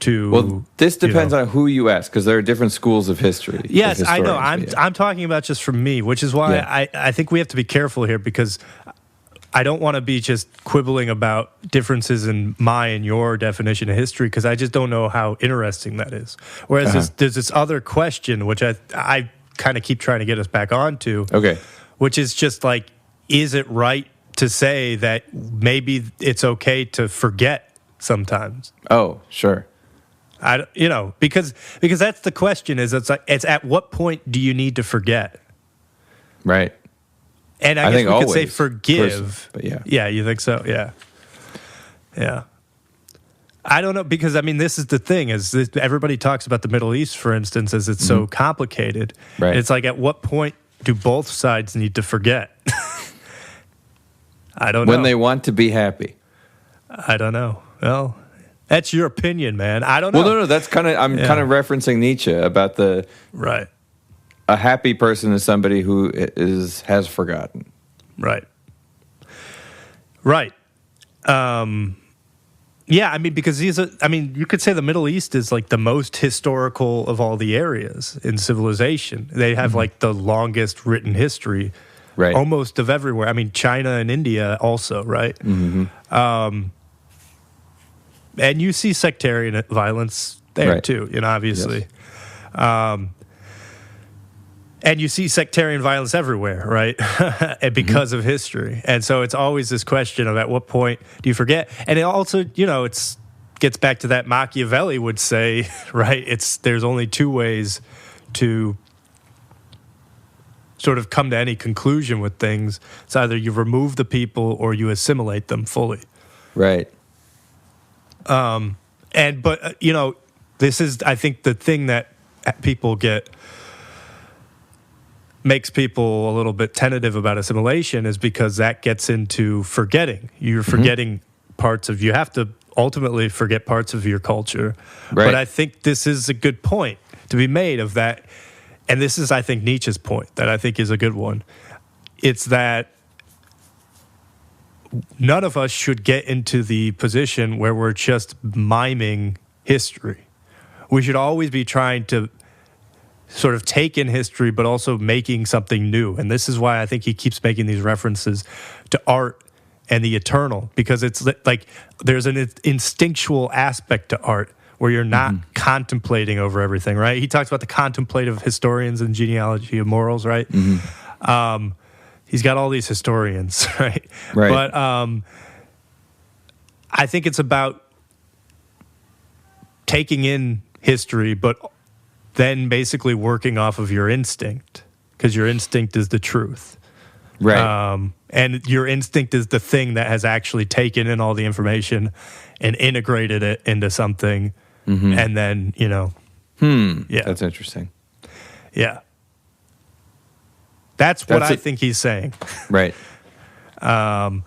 to... Well, this depends on who you ask, because there are different schools of history. Yes, I know. I'm talking about just from me, which is why I think we have to be careful here, because I don't want to be just quibbling about differences in my and your definition of history, because I just don't know how interesting that is. Whereas there's this other question, which I kind of keep trying to get us back onto, which is just like, is it right to say that maybe it's okay to forget sometimes? Oh, sure. Because that's the question. It's at what point do you need to forget? Right. And I guess we could say forgive. But yeah. Yeah, you think so? Yeah. Yeah. I don't know, because, I mean, this is the thing, everybody talks about the Middle East, for instance, as it's so complicated. Right. It's like, at what point do both sides need to forget? I don't know. When they want to be happy. I don't know. Well, that's your opinion, man. I don't know. Well, no, that's kind of, I'm kind of referencing Nietzsche about the... Right. A happy person is somebody who has forgotten. Right. Right. Yeah, I mean, because you could say the Middle East is like the most historical of all the areas in civilization. They have like the longest written history, almost of everywhere. I mean, China and India also, right? And you see sectarian violence there too, obviously. Yes. And you see sectarian violence everywhere, right? And because of history. And so it's always this question of at what point do you forget? And it also, it gets back to that Machiavelli would say, right? There's only two ways to sort of come to any conclusion with things. It's either you remove the people or you assimilate them fully. Right. But this is, I think, the thing that people makes people a little bit tentative about assimilation is because that gets into forgetting. You're forgetting you have to ultimately forget parts of your culture. Right. But I think this is a good point to be made of that. And this is, I think, Nietzsche's point that I think is a good one. It's that none of us should get into the position where we're just miming history. We should always be trying to sort of take in history, but also making something new. And this is why I think he keeps making these references to art and the eternal, because it's like there's an instinctual aspect to art where you're not contemplating over everything, right? He talks about the contemplative historians and genealogy of morals, right? He's got all these historians, right? But I think it's about taking in history, but then basically working off of your instinct, because your instinct is the truth, Right. And your instinct is the thing that has actually taken in all the information and integrated it into something. And then, yeah. That's interesting. Yeah. That's what I think he's saying. Right. But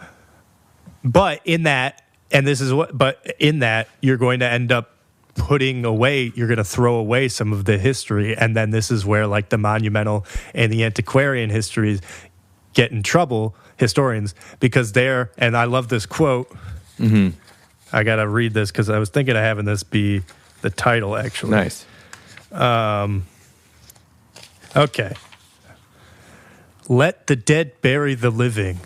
in that, you're going to end up you're going to throw away some of the history. And then this is where like the monumental and the antiquarian histories get in trouble, historians, because and I love this quote. I got to read this because I was thinking of having this be the title, actually. Nice. Okay. Let the dead bury the living.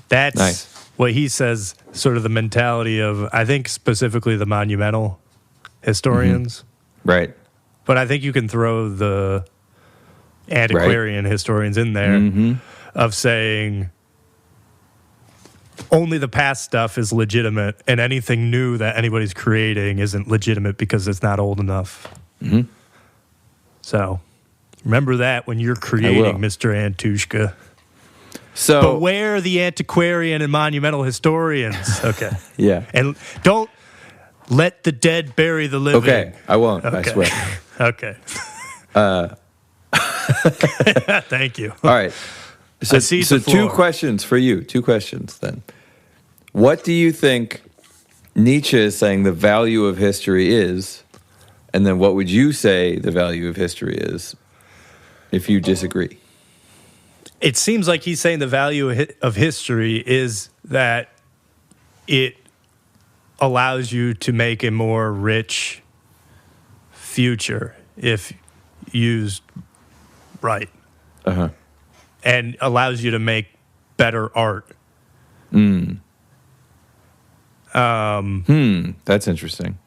That's nice. What he says, sort of the mentality of, I think, specifically the monumental historians. Right. But I think you can throw the antiquarian historians in there of saying only the past stuff is legitimate and anything new that anybody's creating isn't legitimate because it's not old enough. So remember that when you're creating, Mr. Antushka. So beware the antiquarian and monumental historians. Okay. Yeah. And don't let the dead bury the living. Okay, I won't. Okay. I swear. Okay. Thank you. All right. So 2 questions for you. 2 questions then. What do you think Nietzsche is saying the value of history is? And then what would you say the value of history is if you disagree? It seems like he's saying the value of history is that it allows you to make a more rich future if used right. And allows you to make better art. That's interesting.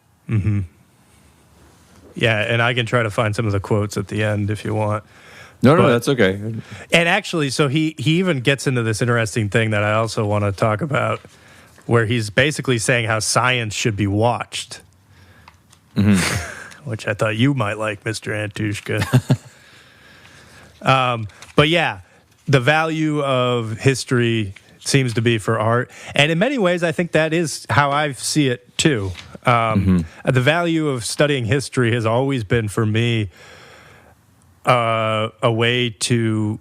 Yeah, and I can try to find some of the quotes at the end if you want. No, that's okay. And actually, so he even gets into this interesting thing that I also want to talk about, where he's basically saying how science should be watched, which I thought you might like, Mr. Antushka. But yeah, the value of history seems to be for art. And in many ways, I think that is how I see it, too. The value of studying history has always been, for me, a way to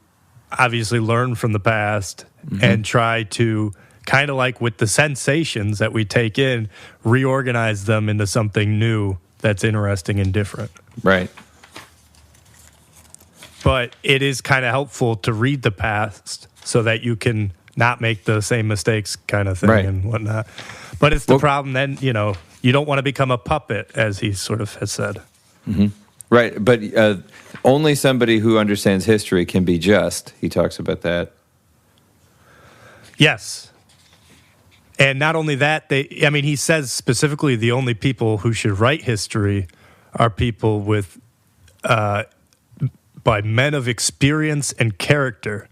obviously learn from the past and try to, kind of like with the sensations that we take in, reorganize them into something new that's interesting and different. Right. But it is kind of helpful to read the past so that you can not make the same mistakes kind of thing and whatnot. But it's the problem then, you don't want to become a puppet, as he sort of has said. Right, but only somebody who understands history can be just. He talks about that. Yes. And not only that, he says specifically the only people who should write history are people by men of experience and character.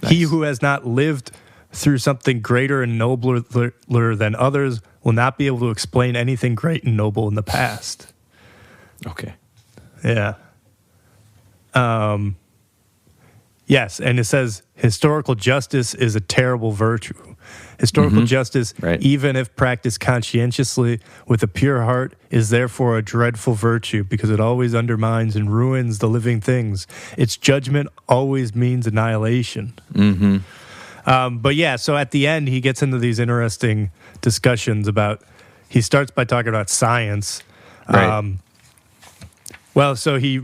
Nice. He who has not lived through something greater and nobler than others will not be able to explain anything great and noble in the past. Okay. Yeah. Yes, and it says historical justice is a terrible virtue. Historical justice, even if practiced conscientiously with a pure heart, is therefore a dreadful virtue because it always undermines and ruins the living things. Its judgment always means annihilation. But yeah, so at the end, he gets into these interesting discussions about, he starts by talking about science. Right. Well, so he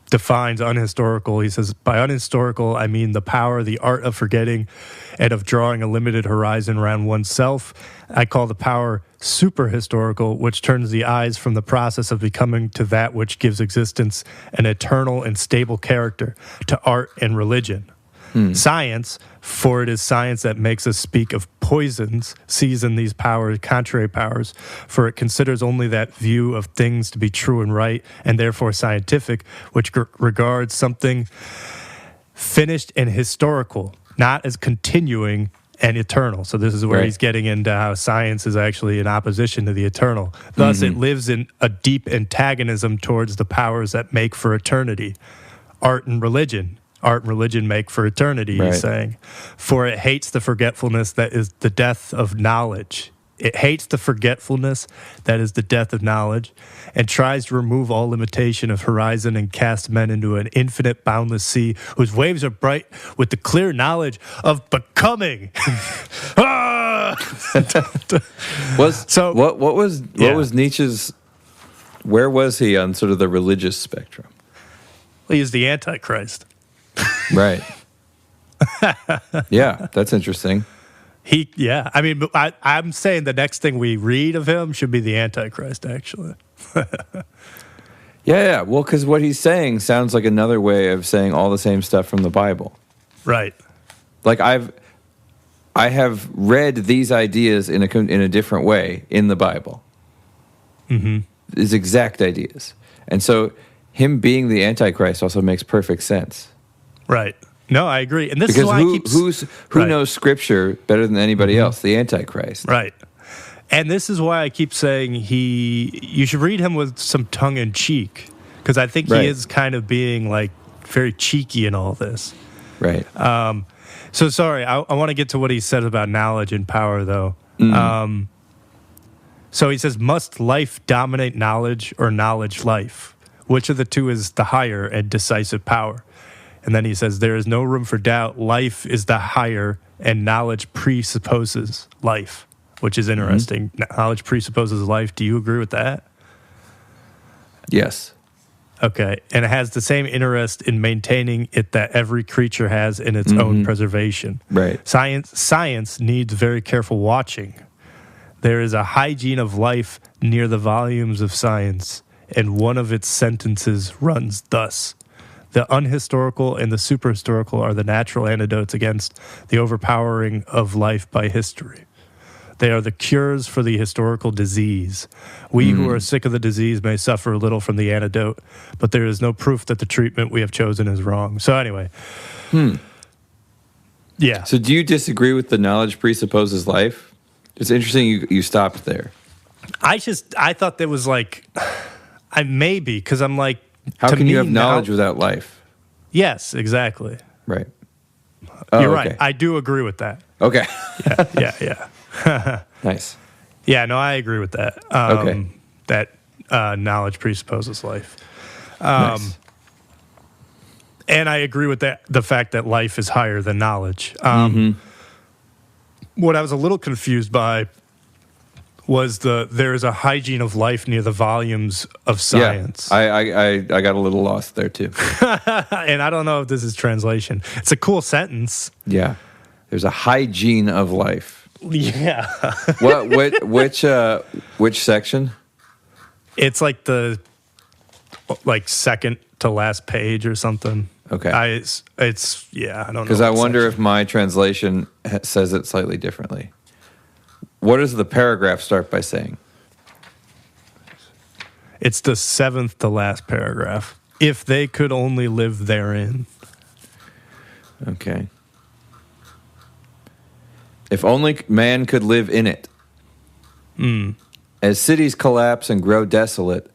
defines unhistorical. He says, by unhistorical, I mean the power, the art of forgetting and of drawing a limited horizon around oneself. I call the power superhistorical, which turns the eyes from the process of becoming to that which gives existence an eternal and stable character, to art and religion. Science, for it is science that makes us speak of poisons, sees in these powers contrary powers, for it considers only that view of things to be true and right, and therefore scientific, which regards something finished and historical, not as continuing and eternal. So this is where he's getting into how science is actually in opposition to the eternal. Thus, it lives in a deep antagonism towards the powers that make for eternity. art and religion. Art and religion make for eternity, Right. he's saying. For it hates the forgetfulness that is the death of knowledge. It hates the forgetfulness that is the death of knowledge, and tries to remove all limitation of horizon and cast men into an infinite, boundless sea whose waves are bright with the clear knowledge of becoming. Ah! What was Nietzsche's? Where was he on sort of the religious spectrum? Well, he's the Antichrist. Right. Yeah, that's interesting. I mean, I'm saying the next thing we read of him should be the Antichrist, actually. Yeah. Well, because what he's saying sounds like another way of saying all the same stuff from the Bible. Right. Like I have read these ideas in a different way in the Bible. Mm-hmm. These exact ideas, and so him being the Antichrist also makes perfect sense. Right. No, I agree. And this Because is why who knows Scripture better than anybody else? The Antichrist. Right. And this is why I keep saying you should read him with some tongue in cheek, because I think he is kind of being like very cheeky in all this. Right. So sorry, I want to get to what he said about knowledge and power, though. So he says, must life dominate knowledge or knowledge life? Which of the two is the higher and decisive power? And then he says, there is no room for doubt. Life is the higher, and knowledge presupposes life, which is interesting. Knowledge presupposes life. Do you agree with that? Yes. Okay. And it has the same interest in maintaining it that every creature has in its own preservation. Right. Science needs very careful watching. There is a hygiene of life near the volumes of science, and one of its sentences runs thus: the unhistorical and the superhistorical are the natural antidotes against the overpowering of life by history. They are the cures for the historical disease. We who are sick of the disease may suffer a little from the antidote, but there is no proof that the treatment we have chosen is wrong. So anyway. Yeah. So do you disagree with the knowledge presupposes life? It's interesting you stopped there. I thought that was like, maybe, because I'm like, how can you have knowledge without life? Yes, exactly. Right. You're right. I do agree with that. Okay. Yeah. Nice. Yeah, no, I agree with that. Okay. That knowledge presupposes life. Nice. And I agree with that, the fact that life is higher than knowledge. What I was a little confused by was there is a hygiene of life near the volumes of science. Yeah, I got a little lost there too. And I don't know if this is translation. It's a cool sentence. Yeah. There's a hygiene of life. Yeah. Which section? It's like the second to last page or something. Okay. I don't know. Because I wonder if my translation says it slightly differently. What does the paragraph start by saying? It's the seventh to last paragraph. If they could only live therein. Okay. If only man could live in it. As cities collapse and grow desolate,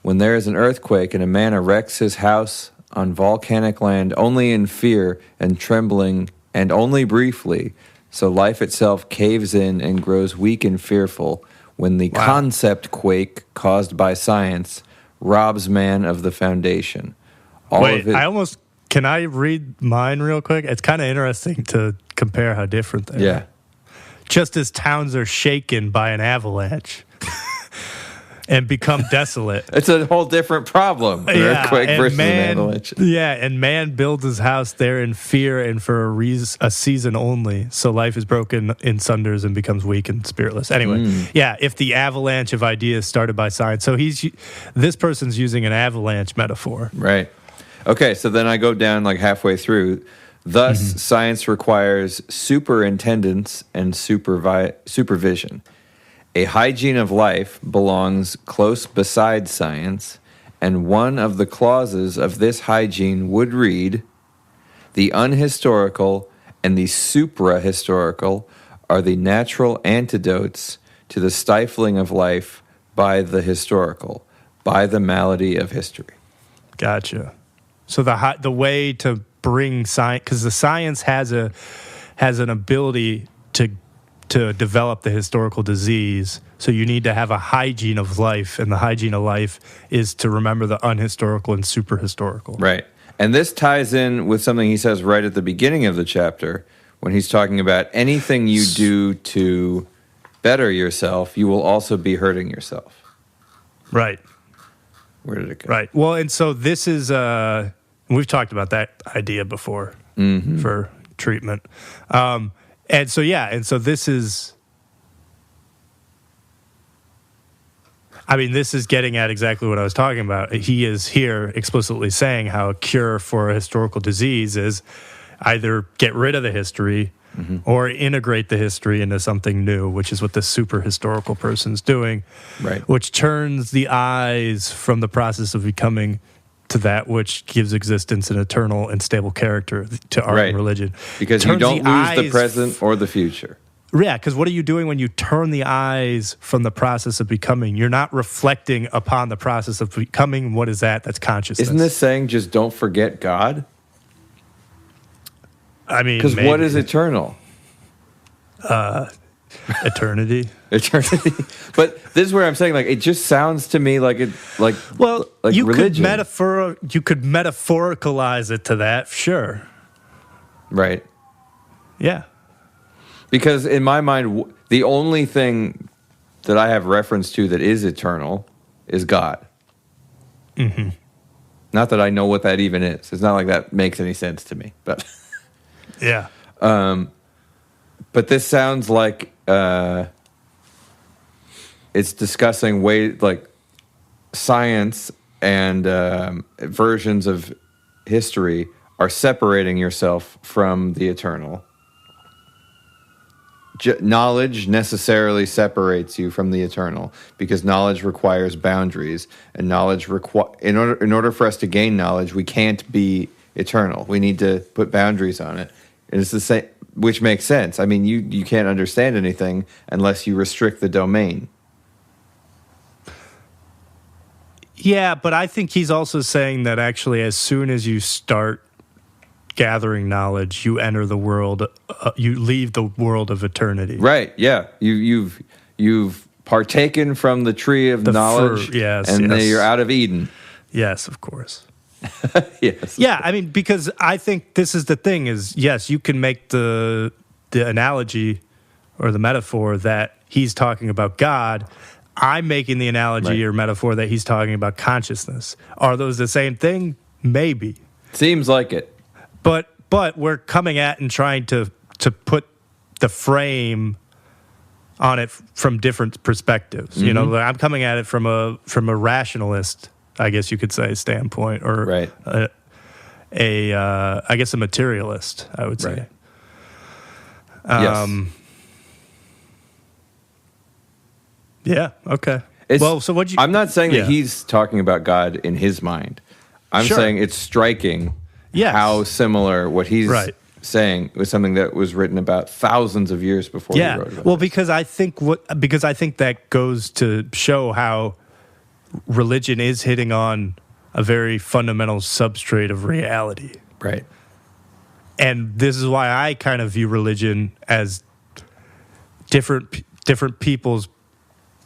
when there is an earthquake and a man erects his house on volcanic land only in fear and trembling and only briefly, so life itself caves in and grows weak and fearful when the concept quake caused by science robs man of the foundation. Can I read mine real quick? It's kind of interesting to compare how different they are. Just as towns are shaken by an avalanche and become desolate. It's a whole different problem. An earthquake versus an avalanche. Yeah, and man builds his house there in fear and for a season only. So life is broken in sunders and becomes weak and spiritless. Anyway, if the avalanche of ideas started by science. So this person's using an avalanche metaphor. Right. Okay, so then I go down like halfway through. Thus, science requires superintendence and supervision. A hygiene of life belongs close beside science, and one of the clauses of this hygiene would read, the unhistorical and the suprahistorical are the natural antidotes to the stifling of life by the historical, by the malady of history. Gotcha. So the way to bring science, because the science has an ability to develop the historical disease. So you need to have a hygiene of life, and the hygiene of life is to remember the unhistorical and superhistorical. Right. And this ties in with something he says right at the beginning of the chapter when he's talking about anything you do to better yourself, you will also be hurting yourself. Right. Where did it go? Right. Well, and so this is, we've talked about that idea before for treatment. And so this is, this is getting at exactly what I was talking about. He is here explicitly saying how a cure for a historical disease is either get rid of the history or integrate the history into something new, which is what the super historical person's doing, right? Which turns the eyes from the process of becoming to that which gives existence an eternal and stable character to art and religion. Because you don't lose the present or the future. Yeah, because what are you doing when you turn the eyes from the process of becoming? You're not reflecting upon the process of becoming. What is that? That's consciousness. Isn't this saying just don't forget God? Because what is eternal? Eternity. Eternity. But this is where I'm saying, it just sounds to me like you religion. You could metaphoricalize it to that, sure. Right. Yeah. Because in my mind, the only thing that I have reference to that is eternal is God. Mm-hmm. Not that I know what that even is. It's not like that makes any sense to me. But yeah. But this sounds like it's discussing science and versions of history are separating yourself from the eternal. Knowledge necessarily separates you from the eternal because knowledge requires boundaries, and knowledge in order for us to gain knowledge, we can't be eternal. We need to put boundaries on it, and it's the same, which makes sense. You can't understand anything unless you restrict the domain. Yeah, but I think he's also saying that actually, as soon as you start gathering knowledge, you enter the world. You leave the world of eternity. Right. Yeah. You've partaken from the tree of knowledge. Then you're out of Eden. Yes, of course. Yes. Yeah. Because I think this is the thing: is yes, you can make the analogy or the metaphor that he's talking about God. I'm making the analogy or metaphor that he's talking about consciousness. Are those the same thing? Maybe. Seems like it. But we're coming at and trying to put the frame on it from different perspectives. Mm-hmm. I'm coming at it from a rationalist, I guess you could say, standpoint, or I guess a materialist, I would say. Yes. Yeah. Okay. So I'm not saying that he's talking about God in his mind. I'm saying it's striking. Yes. How similar what he's saying was something that was written about thousands of years before he wrote about it. Because I think that goes to show how religion is hitting on a very fundamental substrate of reality. Right. And this is why I kind of view religion as different people's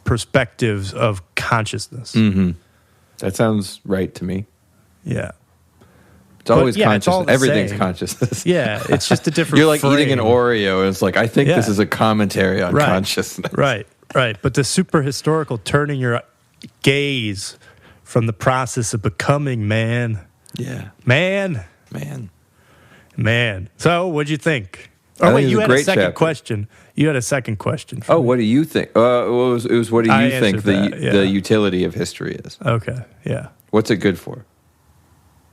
perspectives of consciousness. Mm-hmm. That sounds right to me. Yeah. It's always consciousness. It's all Everything's same. consciousness. Yeah, it's just a different You're like frame. eating an Oreo, and it's like, I think this is a commentary on consciousness. Right. But the super historical, turning your gaze from the process of becoming, man. Yeah. Man. So, what'd you think? Oh, wait, you had a second question. You had a second question. What do you think? It was what do you think the utility of history is? Okay, yeah. What's it good for?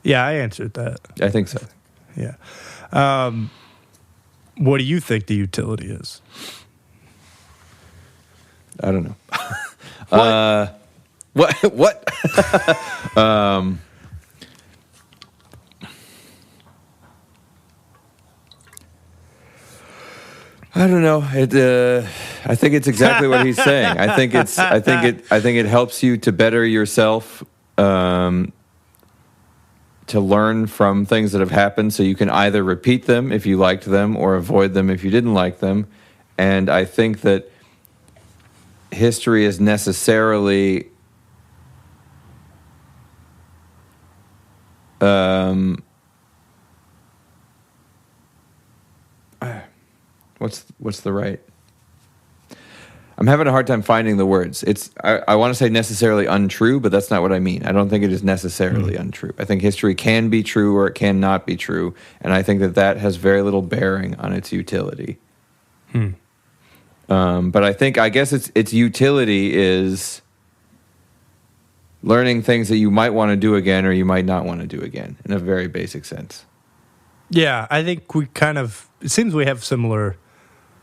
Yeah, I answered that. I think so. Yeah. What do you think the utility is? I don't know. What? I don't know. I think it's exactly what he's saying. I think it helps you to better yourself. to learn from things that have happened, so you can either repeat them if you liked them or avoid them if you didn't like them. And I think that history is necessarily what's the right? I'm having a hard time finding the words. I want to say necessarily untrue, but that's not what I mean. I don't think it is necessarily untrue. I think history can be true or it cannot be true, and I think that has very little bearing on its utility. But I guess its utility is learning things that you might want to do again or you might not want to do again, in a very basic sense. Yeah, I think it seems we have similar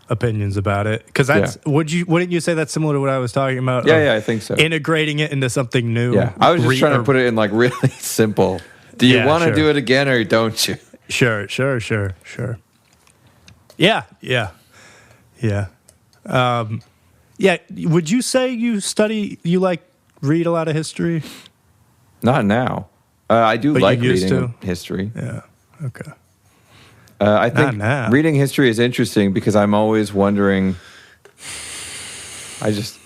opinions about it, because wouldn't you say that's similar to what I was talking about? Yeah, I think so. Integrating it into something new. Yeah, I was just trying to put it in like really simple. Do you want to do it again or don't you? Sure. Yeah. Would you say you read a lot of history? Not now. I do like reading history. Yeah. Okay. I think reading history is interesting because I'm always wondering. I just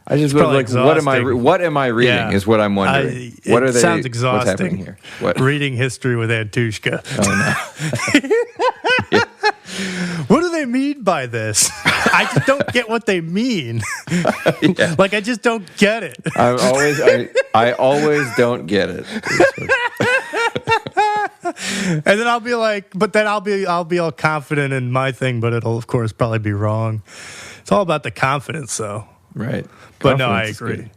like, what am I reading? Yeah. Is what I'm wondering. Sounds exhausting. What's happening here? Reading history with Antushka. Oh no. What do they mean by this? I just don't get what they mean. Yeah. Like, I just don't get it. I always don't get it. And then I'll be like, I'll be all confident in my thing, but it'll of course probably be wrong. It's all about the confidence, though. Right. But no, I agree.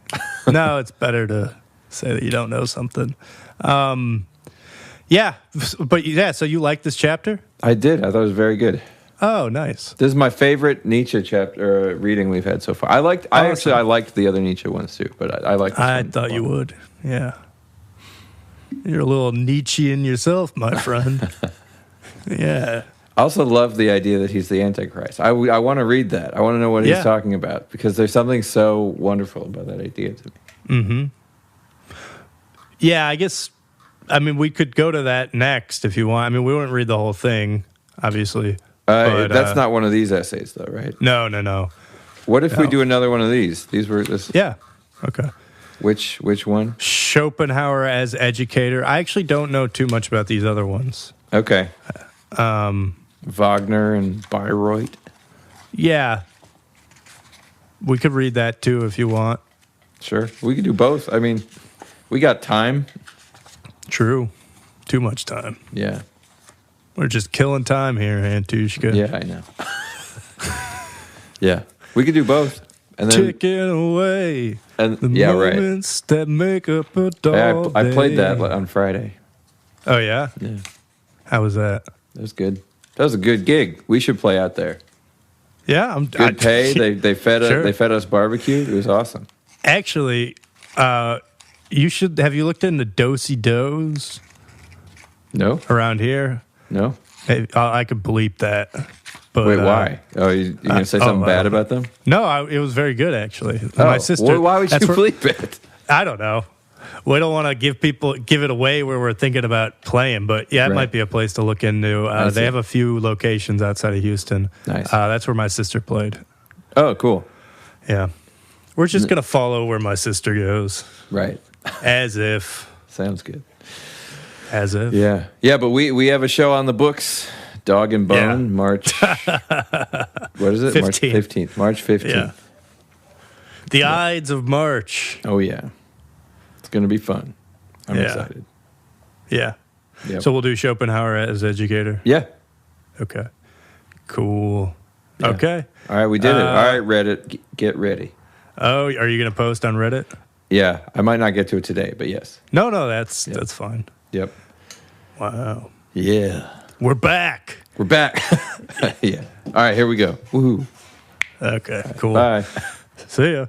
No, it's better to say that you don't know something. Yeah, but so you like this chapter? I did. I thought it was very good. Oh, nice. This is my favorite Nietzsche chapter reading we've had so far. I liked the other Nietzsche ones too, but I liked this one. I thought you would. Yeah. You're a little Nietzschean yourself, my friend. Yeah. I also love the idea that he's the Antichrist. I want to read that. I want to know what he's talking about, because there's something so wonderful about that idea to me. Mm-hmm. Yeah, I guess, we could go to that next if you want. We wouldn't read the whole thing, obviously. But, that's not one of these essays, though, right? No. What if we do another one of these? These were this. Yeah. Okay. Which one? Schopenhauer as educator. I actually don't know too much about these other ones. Okay. Wagner and Bayreuth. Yeah. We could read that too if you want. Sure. We could do both. We got time. True. Too much time. Yeah. We're just killing time here, Antushka. Yeah, I know. Yeah. We could do both. And then, ticking away and the moments that make up a dull I played that on Friday. Oh, yeah? Yeah. How was that? That was good. That was a good gig. We should play out there. Yeah, good pay. They fed us. They fed us barbecue. It was awesome. Actually, you should. Have you looked into Do-si-dos? No. Around here? No. I could bleep that. But, wait, why? You gonna say something bad about them? No, it was very good actually. My sister. Well, why would you bleep it? I don't know. We don't want to give it away where we're thinking about playing, but yeah, it might be a place to look into. They have a few locations outside of Houston. Nice. That's where my sister played. Oh, cool. Yeah. We're just going to follow where my sister goes. Right. As if. Sounds good. As if. Yeah. Yeah, but we have a show on the books, Dog and Bone, March. What is it? 15th. March 15th. Yeah. The Ides of March. Oh, yeah. It's going to be fun. I'm excited. Yeah. Yep. So we'll do Schopenhauer as educator? Yeah. Okay. Cool. Yeah. Okay. All right, we did it. All right, Reddit, get ready. Oh, are you going to post on Reddit? Yeah. I might not get to it today, but yes. No, that's fine. Yep. Wow. Yeah. We're back. Yeah. All right, here we go. Woohoo. Okay, cool. Bye. See ya.